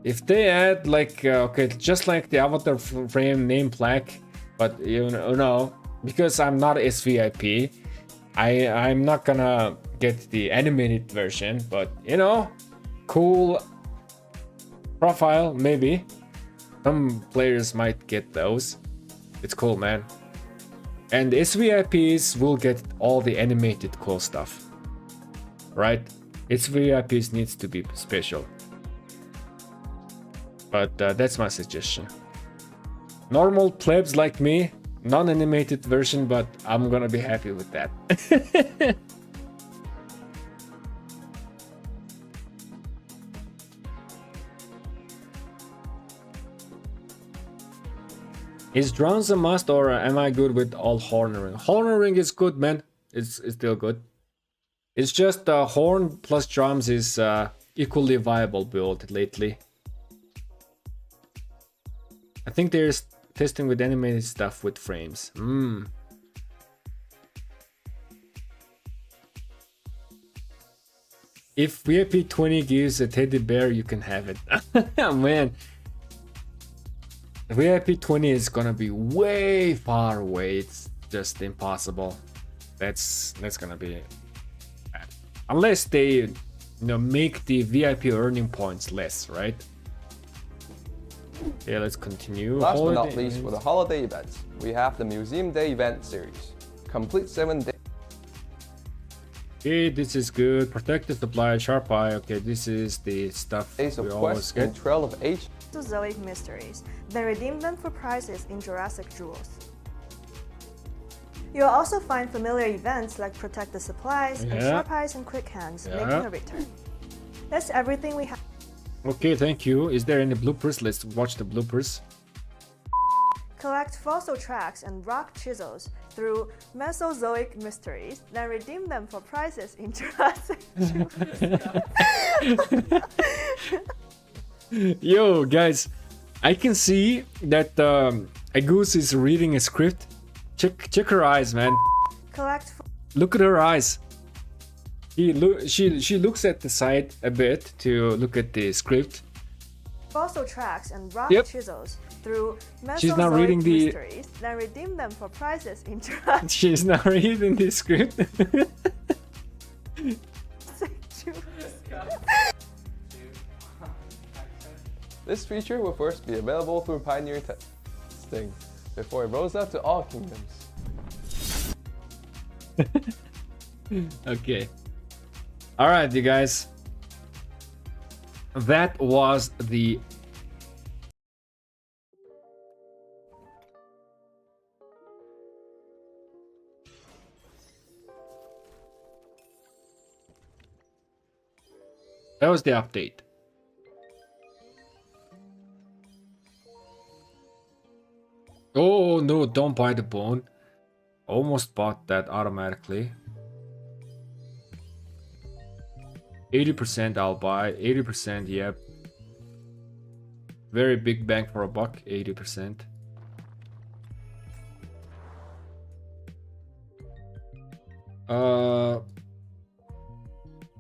If they add like okay, just like the avatar frame name plaque, but you know, because I'm not SVIP, I'm not gonna get the animated version, but you know, cool profile maybe. Some players might get those. It's cool, man. And SVIPs will get all the animated cool stuff, right? SVIPs needs to be special. But that's my suggestion. Normal plebs like me, non-animated version, but I'm gonna be happy with that. Is drones a must, or am I good with all Hornering? Hornering is good, man. It's still good. It's just Horn plus drums is equally viable build lately. I think there's testing with animated stuff with frames. If VIP 20 gives a teddy bear, you can have it. Man. VIP 20 is gonna be way far away. It's just impossible. That's gonna be bad. Unless they, you know, make the VIP earning points less, right? Okay, let's continue. Last but not least, for the holiday events, we have the Museum Day event series. Complete 7 days. Okay, this is good. Protective supply, sharp eye. Okay, this is the stuff Days of we always Quest get. and Trail of Age. To Zoic Mysteries, then redeem them for prizes in Jurassic Jewels. You'll also find familiar events like Protect the Supplies and Yeah. Sharp Eyes and Quick Hands Yeah. making a return. That's everything we have. Okay, thank you. Is there any bloopers? Let's watch the bloopers. Collect fossil tracks and rock chisels through Mesozoic mysteries, then redeem them for prizes in Jurassic. Yo, guys, I can see that Agus is reading a script. Check her eyes, man. Collect Look at her eyes. She looks at the side a bit to look at the script. fossil tracks and rock Yep. chisels through She's not Mesozoic reading the- mysteries, then redeem them for prizes in Jurassic. She's not reading the script. This feature will first be available through Pioneer testing before it rolls out to all kingdoms. Okay. All right, you guys. That was the update. Oh no, don't buy the bone. Almost bought that automatically. 80% I'll buy. 80%, yep. Very big bang for a buck, 80%.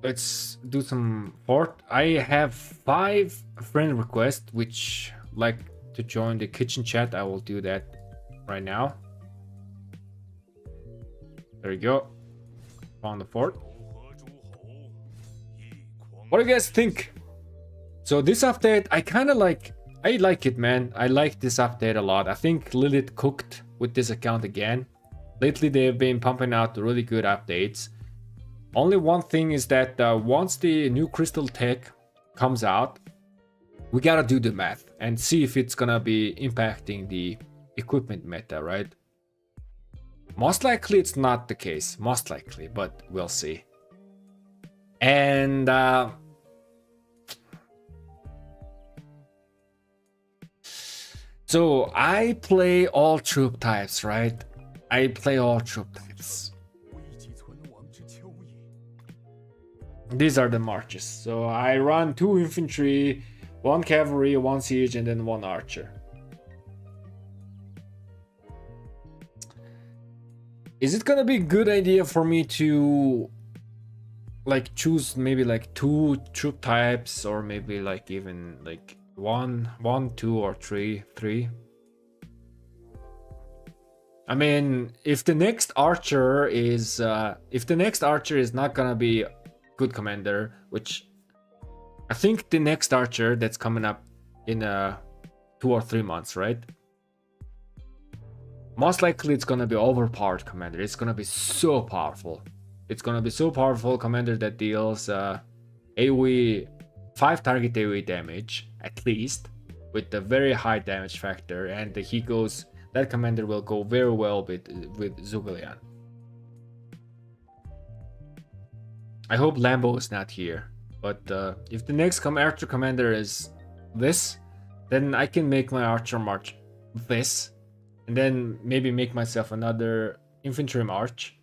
Let's do some fort. I have 5 friend requests which like to join the kitchen chat. I will do that right now. There you go. Found the fort. What do you guys think? So this update, I like it, man. I like this update a lot. I think Lilith cooked with this account again. Lately, they've been pumping out really good updates. Only one thing is that once the new crystal tech comes out, we gotta do the math and see if it's gonna be impacting the equipment meta, right? Most likely it's not the case, most likely, but we'll see. And so I play all troop types, right? I play all troop types. These are the marches. So I run 2 infantry, 1 cavalry, 1 siege, and then 1 archer. Is it gonna be a good idea for me to like choose maybe like 2 troop types, or maybe like even like 1, 2, or 3? I mean, if the next archer is not gonna be good commander, which I think the next archer that's coming up in 2 or 3 months, right? Most likely it's gonna be overpowered commander. It's gonna be so powerful. It's gonna be so powerful commander that deals AoE 5 target AoE damage at least, with a very high damage factor, and that commander will go very well with Zugalian. I hope Lambo is not here, but if the next archer commander is this, then I can make my archer march this, and then maybe make myself another infantry march.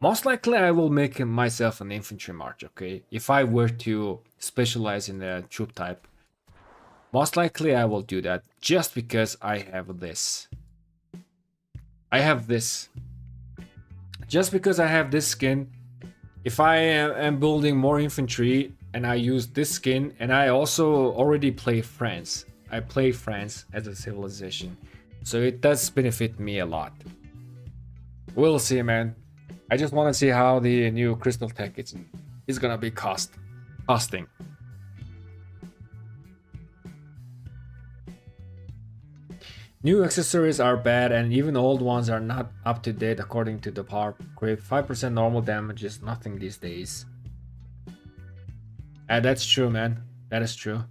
Most likely I will make myself an infantry march, okay? If I were to specialize in a troop type, most likely I will do that just because I have this. Just because I have this skin, if I am building more infantry and I use this skin, and I also already play France. I play France as a civilization, so it does benefit me a lot. We'll see, man. I just want to see how the new crystal tech is gonna be costing. New accessories are bad, and even old ones are not up to date according to the power creep. 5% normal damage is nothing these days. And that's true, man. That is true.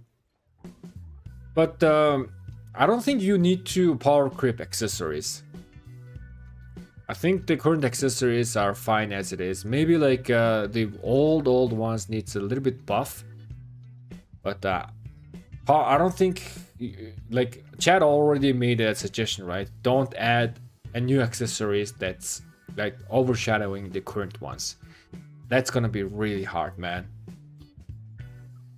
But I don't think you need to power creep accessories. I think the current accessories are fine as it is. Maybe like the old ones needs a little bit buff. But I don't think, like, Chad already made a suggestion, right? Don't add a new accessories that's like overshadowing the current ones. That's gonna be really hard, man.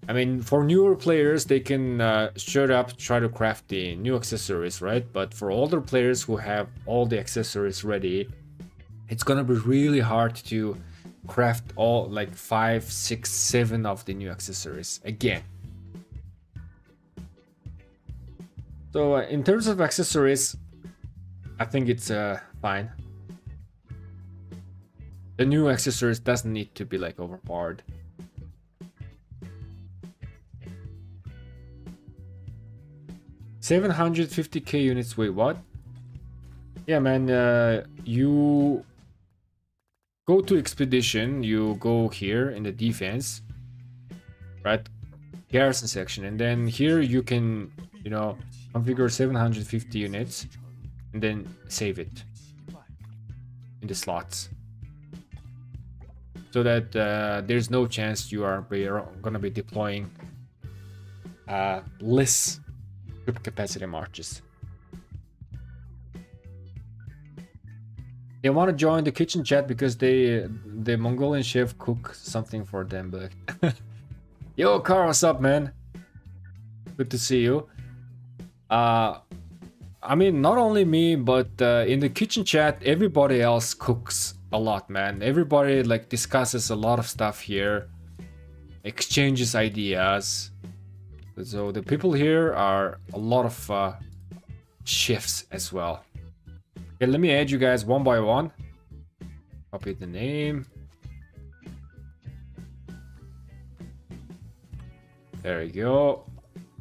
I mean, for newer players, they can straight up try to craft the new accessories, right? But for older players who have all the accessories ready, it's gonna be really hard to craft all like 5, 6, 7 of the new accessories again. So in terms of accessories, I think it's fine. The new accessories doesn't need to be like overpowered. $750k units. Wait, what? Yeah, man. You go to expedition. You go here in the defense, right? Garrison section, and then here you can, you know, configure 750 units, and then save it in the slots, so that there's no chance you are gonna be deploying less troop capacity marches. They want to join the kitchen chat because the Mongolian chef cook something for them. But yo, Carl, what's up, man? Good to see you. I mean, not only me, but in the kitchen chat, everybody else cooks a lot, man. Everybody like discusses a lot of stuff here, exchanges ideas. So the people here are a lot of chefs as well. Okay, let me add you guys one by one. Copy the name. There you go.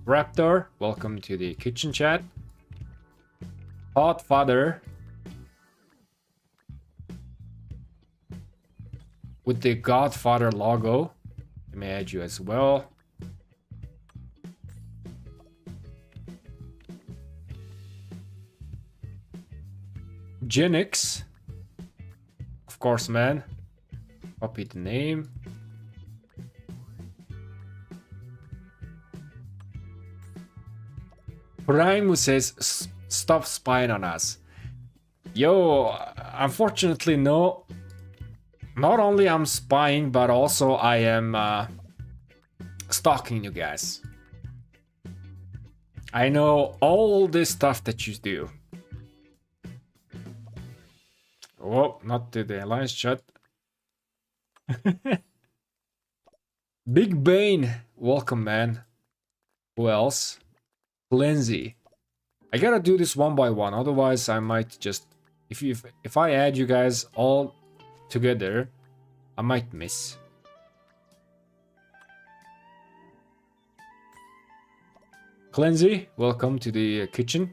Raptor, welcome to the kitchen chat. Podfather with the Godfather logo. Let me add you as well. Genix, of course, man. Copy the name. Primus says, stop spying on us. Yo, unfortunately, no. Not only I'm spying, but also I am stalking you guys. I know all this stuff that you do. Oh, not to the alliance chat. Big Bane, welcome, man. Who else? Lindsay. I gotta do this one by one, otherwise I might just, if I add you guys all together, I might miss. Cleansy, welcome to the kitchen.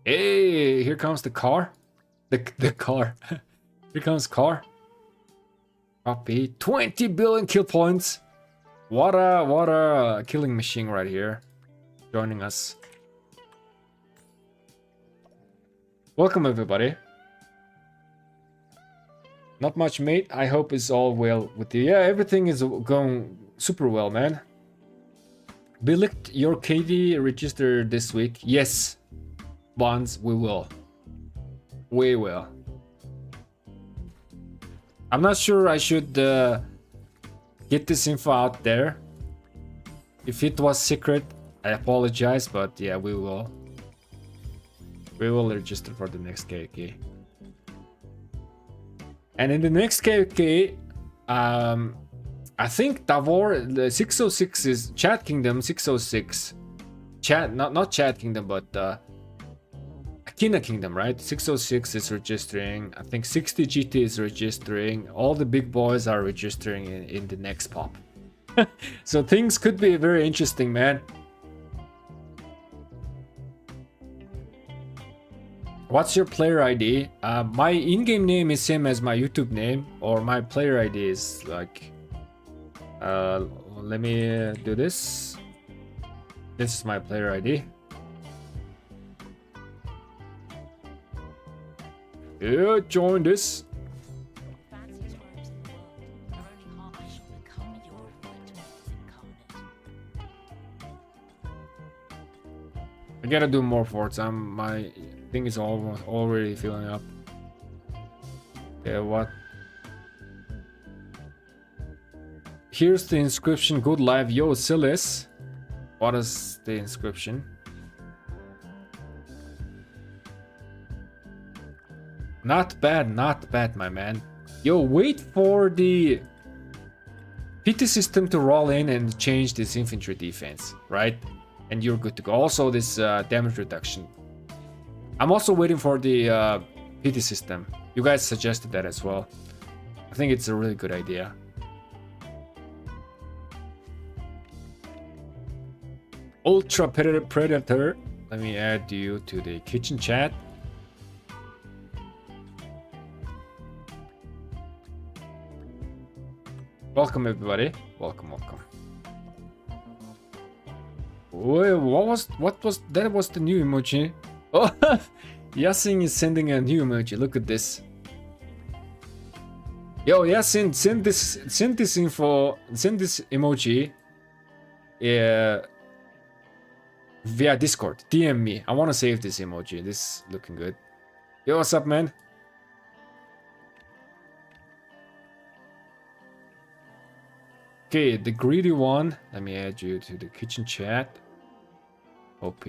Hey, here comes the car. The car. Here comes car. Copy. 20 billion kill points. What a killing machine right here. Joining us. Welcome everybody. Not much, mate. I hope it's all well with you. Yeah, everything is going super well, man. Will your KD register this week? Yes. Bonds, we will. We will. I'm not sure I should get this info out there. If it was secret, I apologize, but yeah, we will. We will register for the next KK. And in the next KK, I think Davor, the 606 is Chat Kingdom 606. Chat, not Chat Kingdom, but Akina Kingdom, right? 606 is registering. I think 60 GT is registering. All the big boys are registering in the next pop. So things could be very interesting, man. What's your player ID? My in-game name is same as my YouTube name, or my player ID is like... let me do this. This is my player ID. Yeah, join this. Fanciest robes in the world are only half. I shall become your witness incarnate. I gotta do more forts. My thing is already filling up. Yeah, what? Here's the inscription. Good life, yo, Silas. What is the inscription? Not bad, my man. Yo, wait for the PT system to roll in and change this infantry defense, right? And you're good to go. Also, this damage reduction. I'm also waiting for the PT system. You guys suggested that as well. I think it's a really good idea. Ultra Predator. Let me add you to the kitchen chat. Welcome everybody. Welcome. Wait, what was that? Was the new emoji? Oh, Yasin is sending a new emoji. Look at this. Yo, Yasin, send this info, send this emoji. Via Discord. DM me. I want to save this emoji. This is looking good. Yo, what's up, man? Okay, the greedy one. Let me add you to the kitchen chat. OP.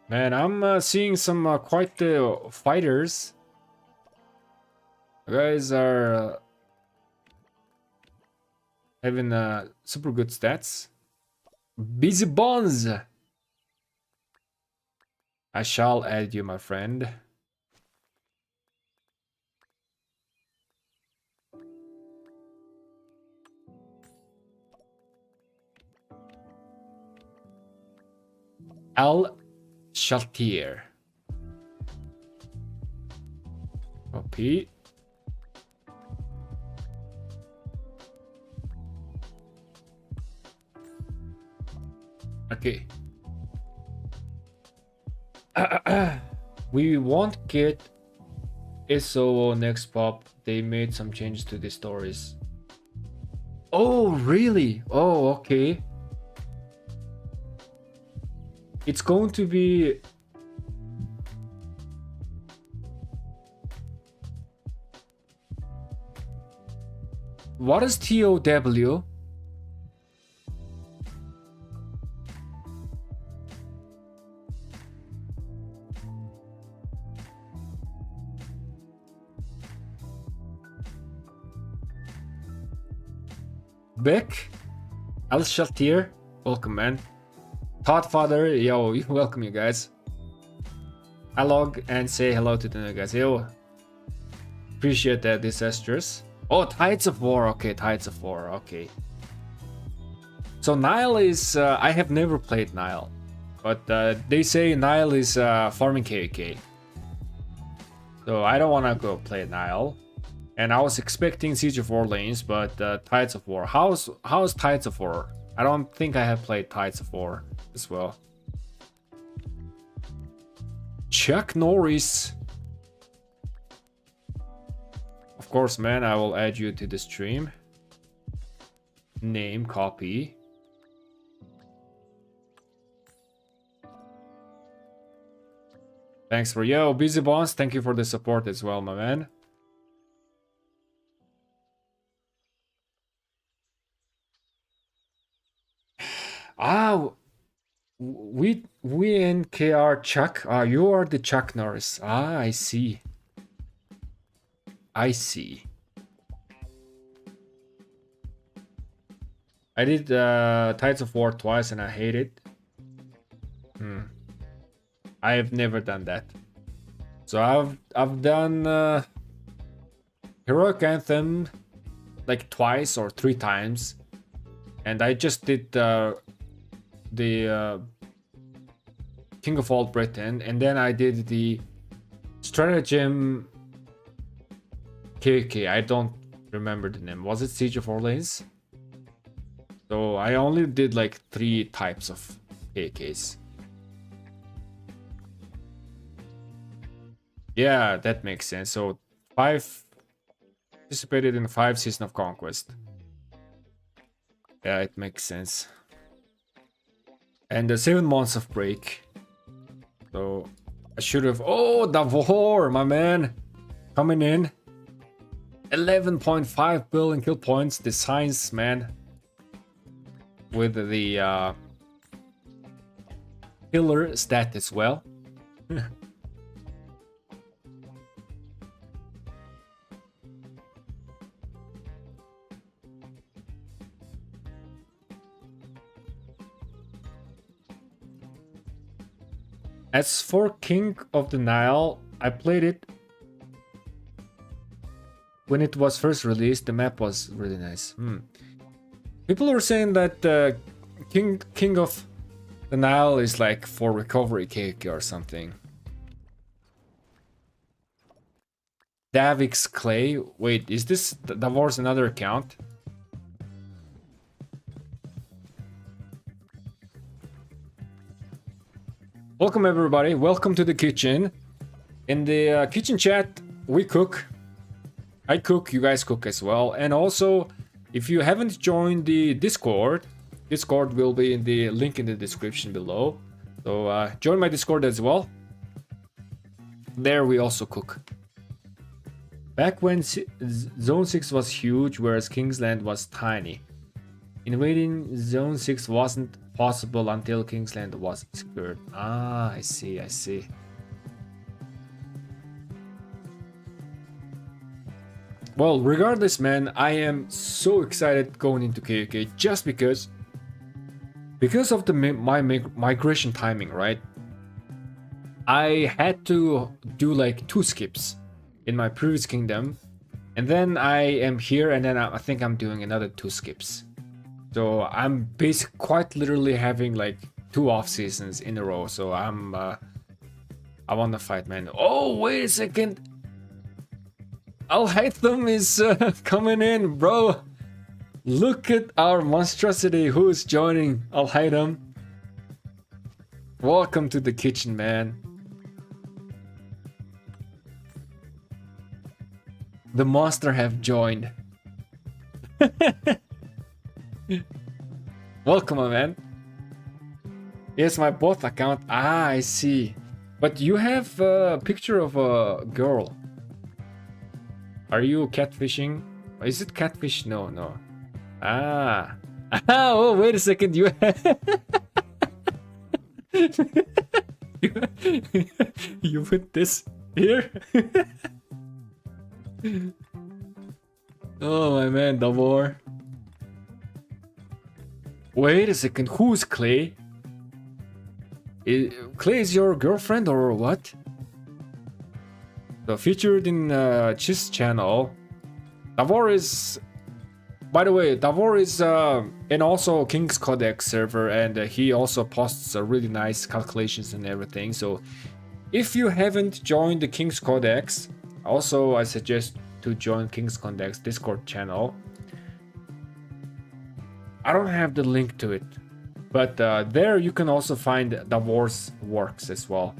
Man, I'm seeing some quite fighters. You guys are having super good stats. Busy Bones. I shall add you, my friend. Al Shaltier. Copy. Okay. We won't get SOO next pop. They made some changes to the stories. Oh, really? Oh, okay. It's going to be... What is TOW? Beck, Al Shaltir, welcome, man. Thoughtfather, yo, welcome you guys. I log and say hello to the new guys. Yo, appreciate that, disastrous. Oh, Tides of War, okay, Tides of War, okay. So Nile is, I have never played Nile, but they say Nile is farming KK. So I don't want to go play Nile. And I was expecting Siege of Orleans, but Tides of War. How's Tides of War? I don't think I have played Tides of War as well. Chuck Norris. Of course, man, I will add you to the stream. Name, copy. Thanks for Busy Bonds. Thank you for the support as well, my man. Ah, we and KR Chuck. You are the Chuck Norris. Ah, I see. I see. I did Tides of War twice and I hate it. I have never done that. So I've done Heroic Anthem like twice or 3 times, and I just did the King of All Britain, and then I did the Stratagem KK. I don't remember the name. Was it Siege of Orleans? So I only did like 3 types of KKs. Yeah, that makes sense. So 5 participated in 5 Season of Conquest. Yeah, it makes sense. And the 7 months of break. So I should have. Oh, Davor, my man, coming in. 11.5 billion kill points. The science man with the killer stat as well. As for King of the Nile, I played it when it was first released. The map was really nice. People are saying that King of the Nile is like for recovery cake or something. Davix Clay. Wait, is this Davor's another account? Welcome everybody, welcome to the kitchen. In the kitchen chat, we cook. I cook, you guys cook as well. And also, if you haven't joined the Discord will be in the link in the description below. So join my Discord as well. There we also cook. Back when Zone 6 was huge, whereas Kingsland was tiny. Invading Zone 6 wasn't possible until Kingsland was secured. Ah, I see, I see. Well, regardless, man, I am so excited going into KOK just because of the my migration timing, right? I had to do like 2 skips in my previous kingdom, and then I am here, and then I think I'm doing another 2 skips. So I'm basically quite literally having like 2 off seasons in a row. So I want to fight, man. Oh, wait a second. Al-Haytham is coming in, bro. Look at our monstrosity who is joining. Al-Haytham. Welcome to the kitchen, man. The monster have joined. Welcome, my man. Yes, my both account. Ah, I see. But you have a picture of a girl. Are you catfishing? Is it catfish? No, no. Ah. Oh, wait a second. You you put this here? Oh, my man, Davor. Wait a second, who's Clay? Clay is your girlfriend or what? So featured in Chiss channel. Davor is... By the way, Davor is and also King's Codex server, and he also posts really nice calculations and everything. So if you haven't joined the King's Codex, also I suggest to join King's Codex Discord channel. I don't have the link to it, but there you can also find Davor's works as well.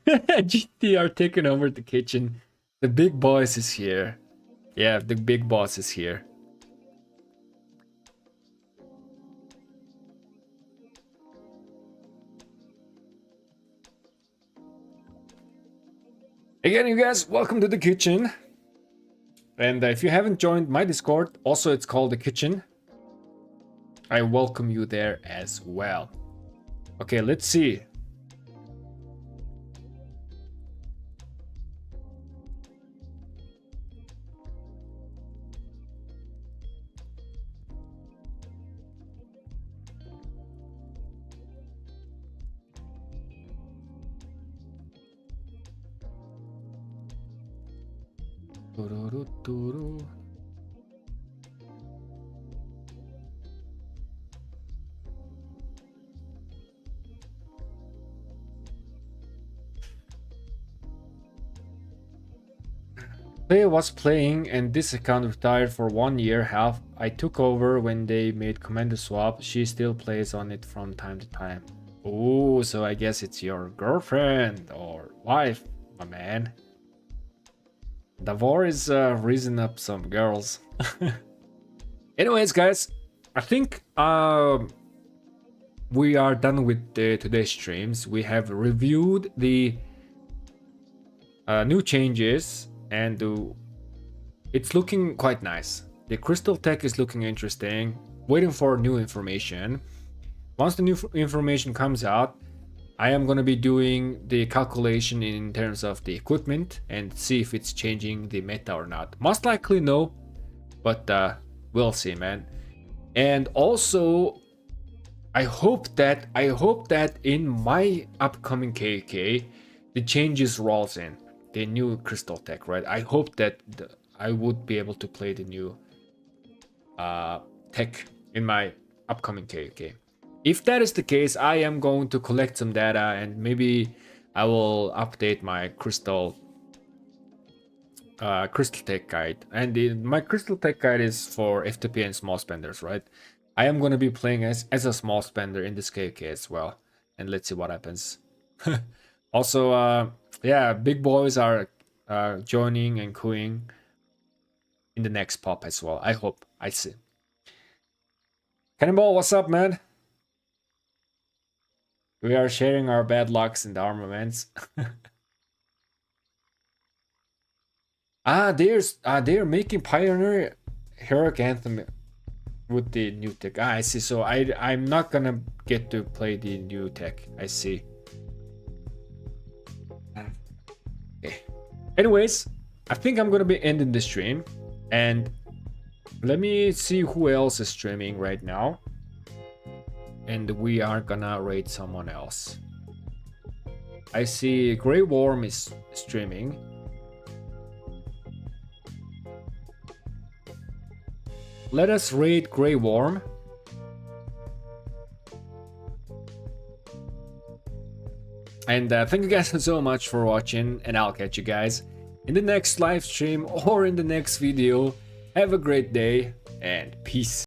GT are taking over the kitchen. The big boss is here. Yeah, the big boss is here. Again, you guys, welcome to the kitchen. And if you haven't joined my Discord, also it's called the kitchen. I welcome you there as well. Okay, let's see. Leia was playing and this account retired for 1 year half. I took over when they made commander swap. She still plays on it from time to time. Oh, so I guess it's your girlfriend or wife, my man. The war is raising up some girls. Anyways, guys, I think we are done with today's streams. We have reviewed the new changes and it's looking quite nice. The crystal tech is looking interesting. Waiting for new information. Once the new information comes out, I am going to be doing the calculation in terms of the equipment and see if it's changing the meta or not. Most likely no, but we'll see, man. And also I hope that in my upcoming KK the changes rolls in the new crystal tech, right? I hope that I would be able to play the new tech in my upcoming KK. If that is the case, I am going to collect some data and maybe I will update my crystal tech guide. And my crystal tech guide is for FTP and small spenders, right? I am going to be playing as a small spender in this KK as well, and let's see what happens. Also, yeah, big boys are joining and queuing in the next pop as well. I hope. I see. Cannonball, what's up, man? We are sharing our bad lucks in the armaments. They're making Pioneer Heroic Anthem with the new tech. I see. So I'm not gonna get to play the new tech. I see. Okay. Anyways, I think I'm gonna be ending the stream, and let me see who else is streaming right now. And we are gonna raid someone else. I see Grey Worm is streaming. Let us raid Grey Worm. And thank you guys so much for watching, and I'll catch you guys in the next live stream or in the next video. Have a great day and peace.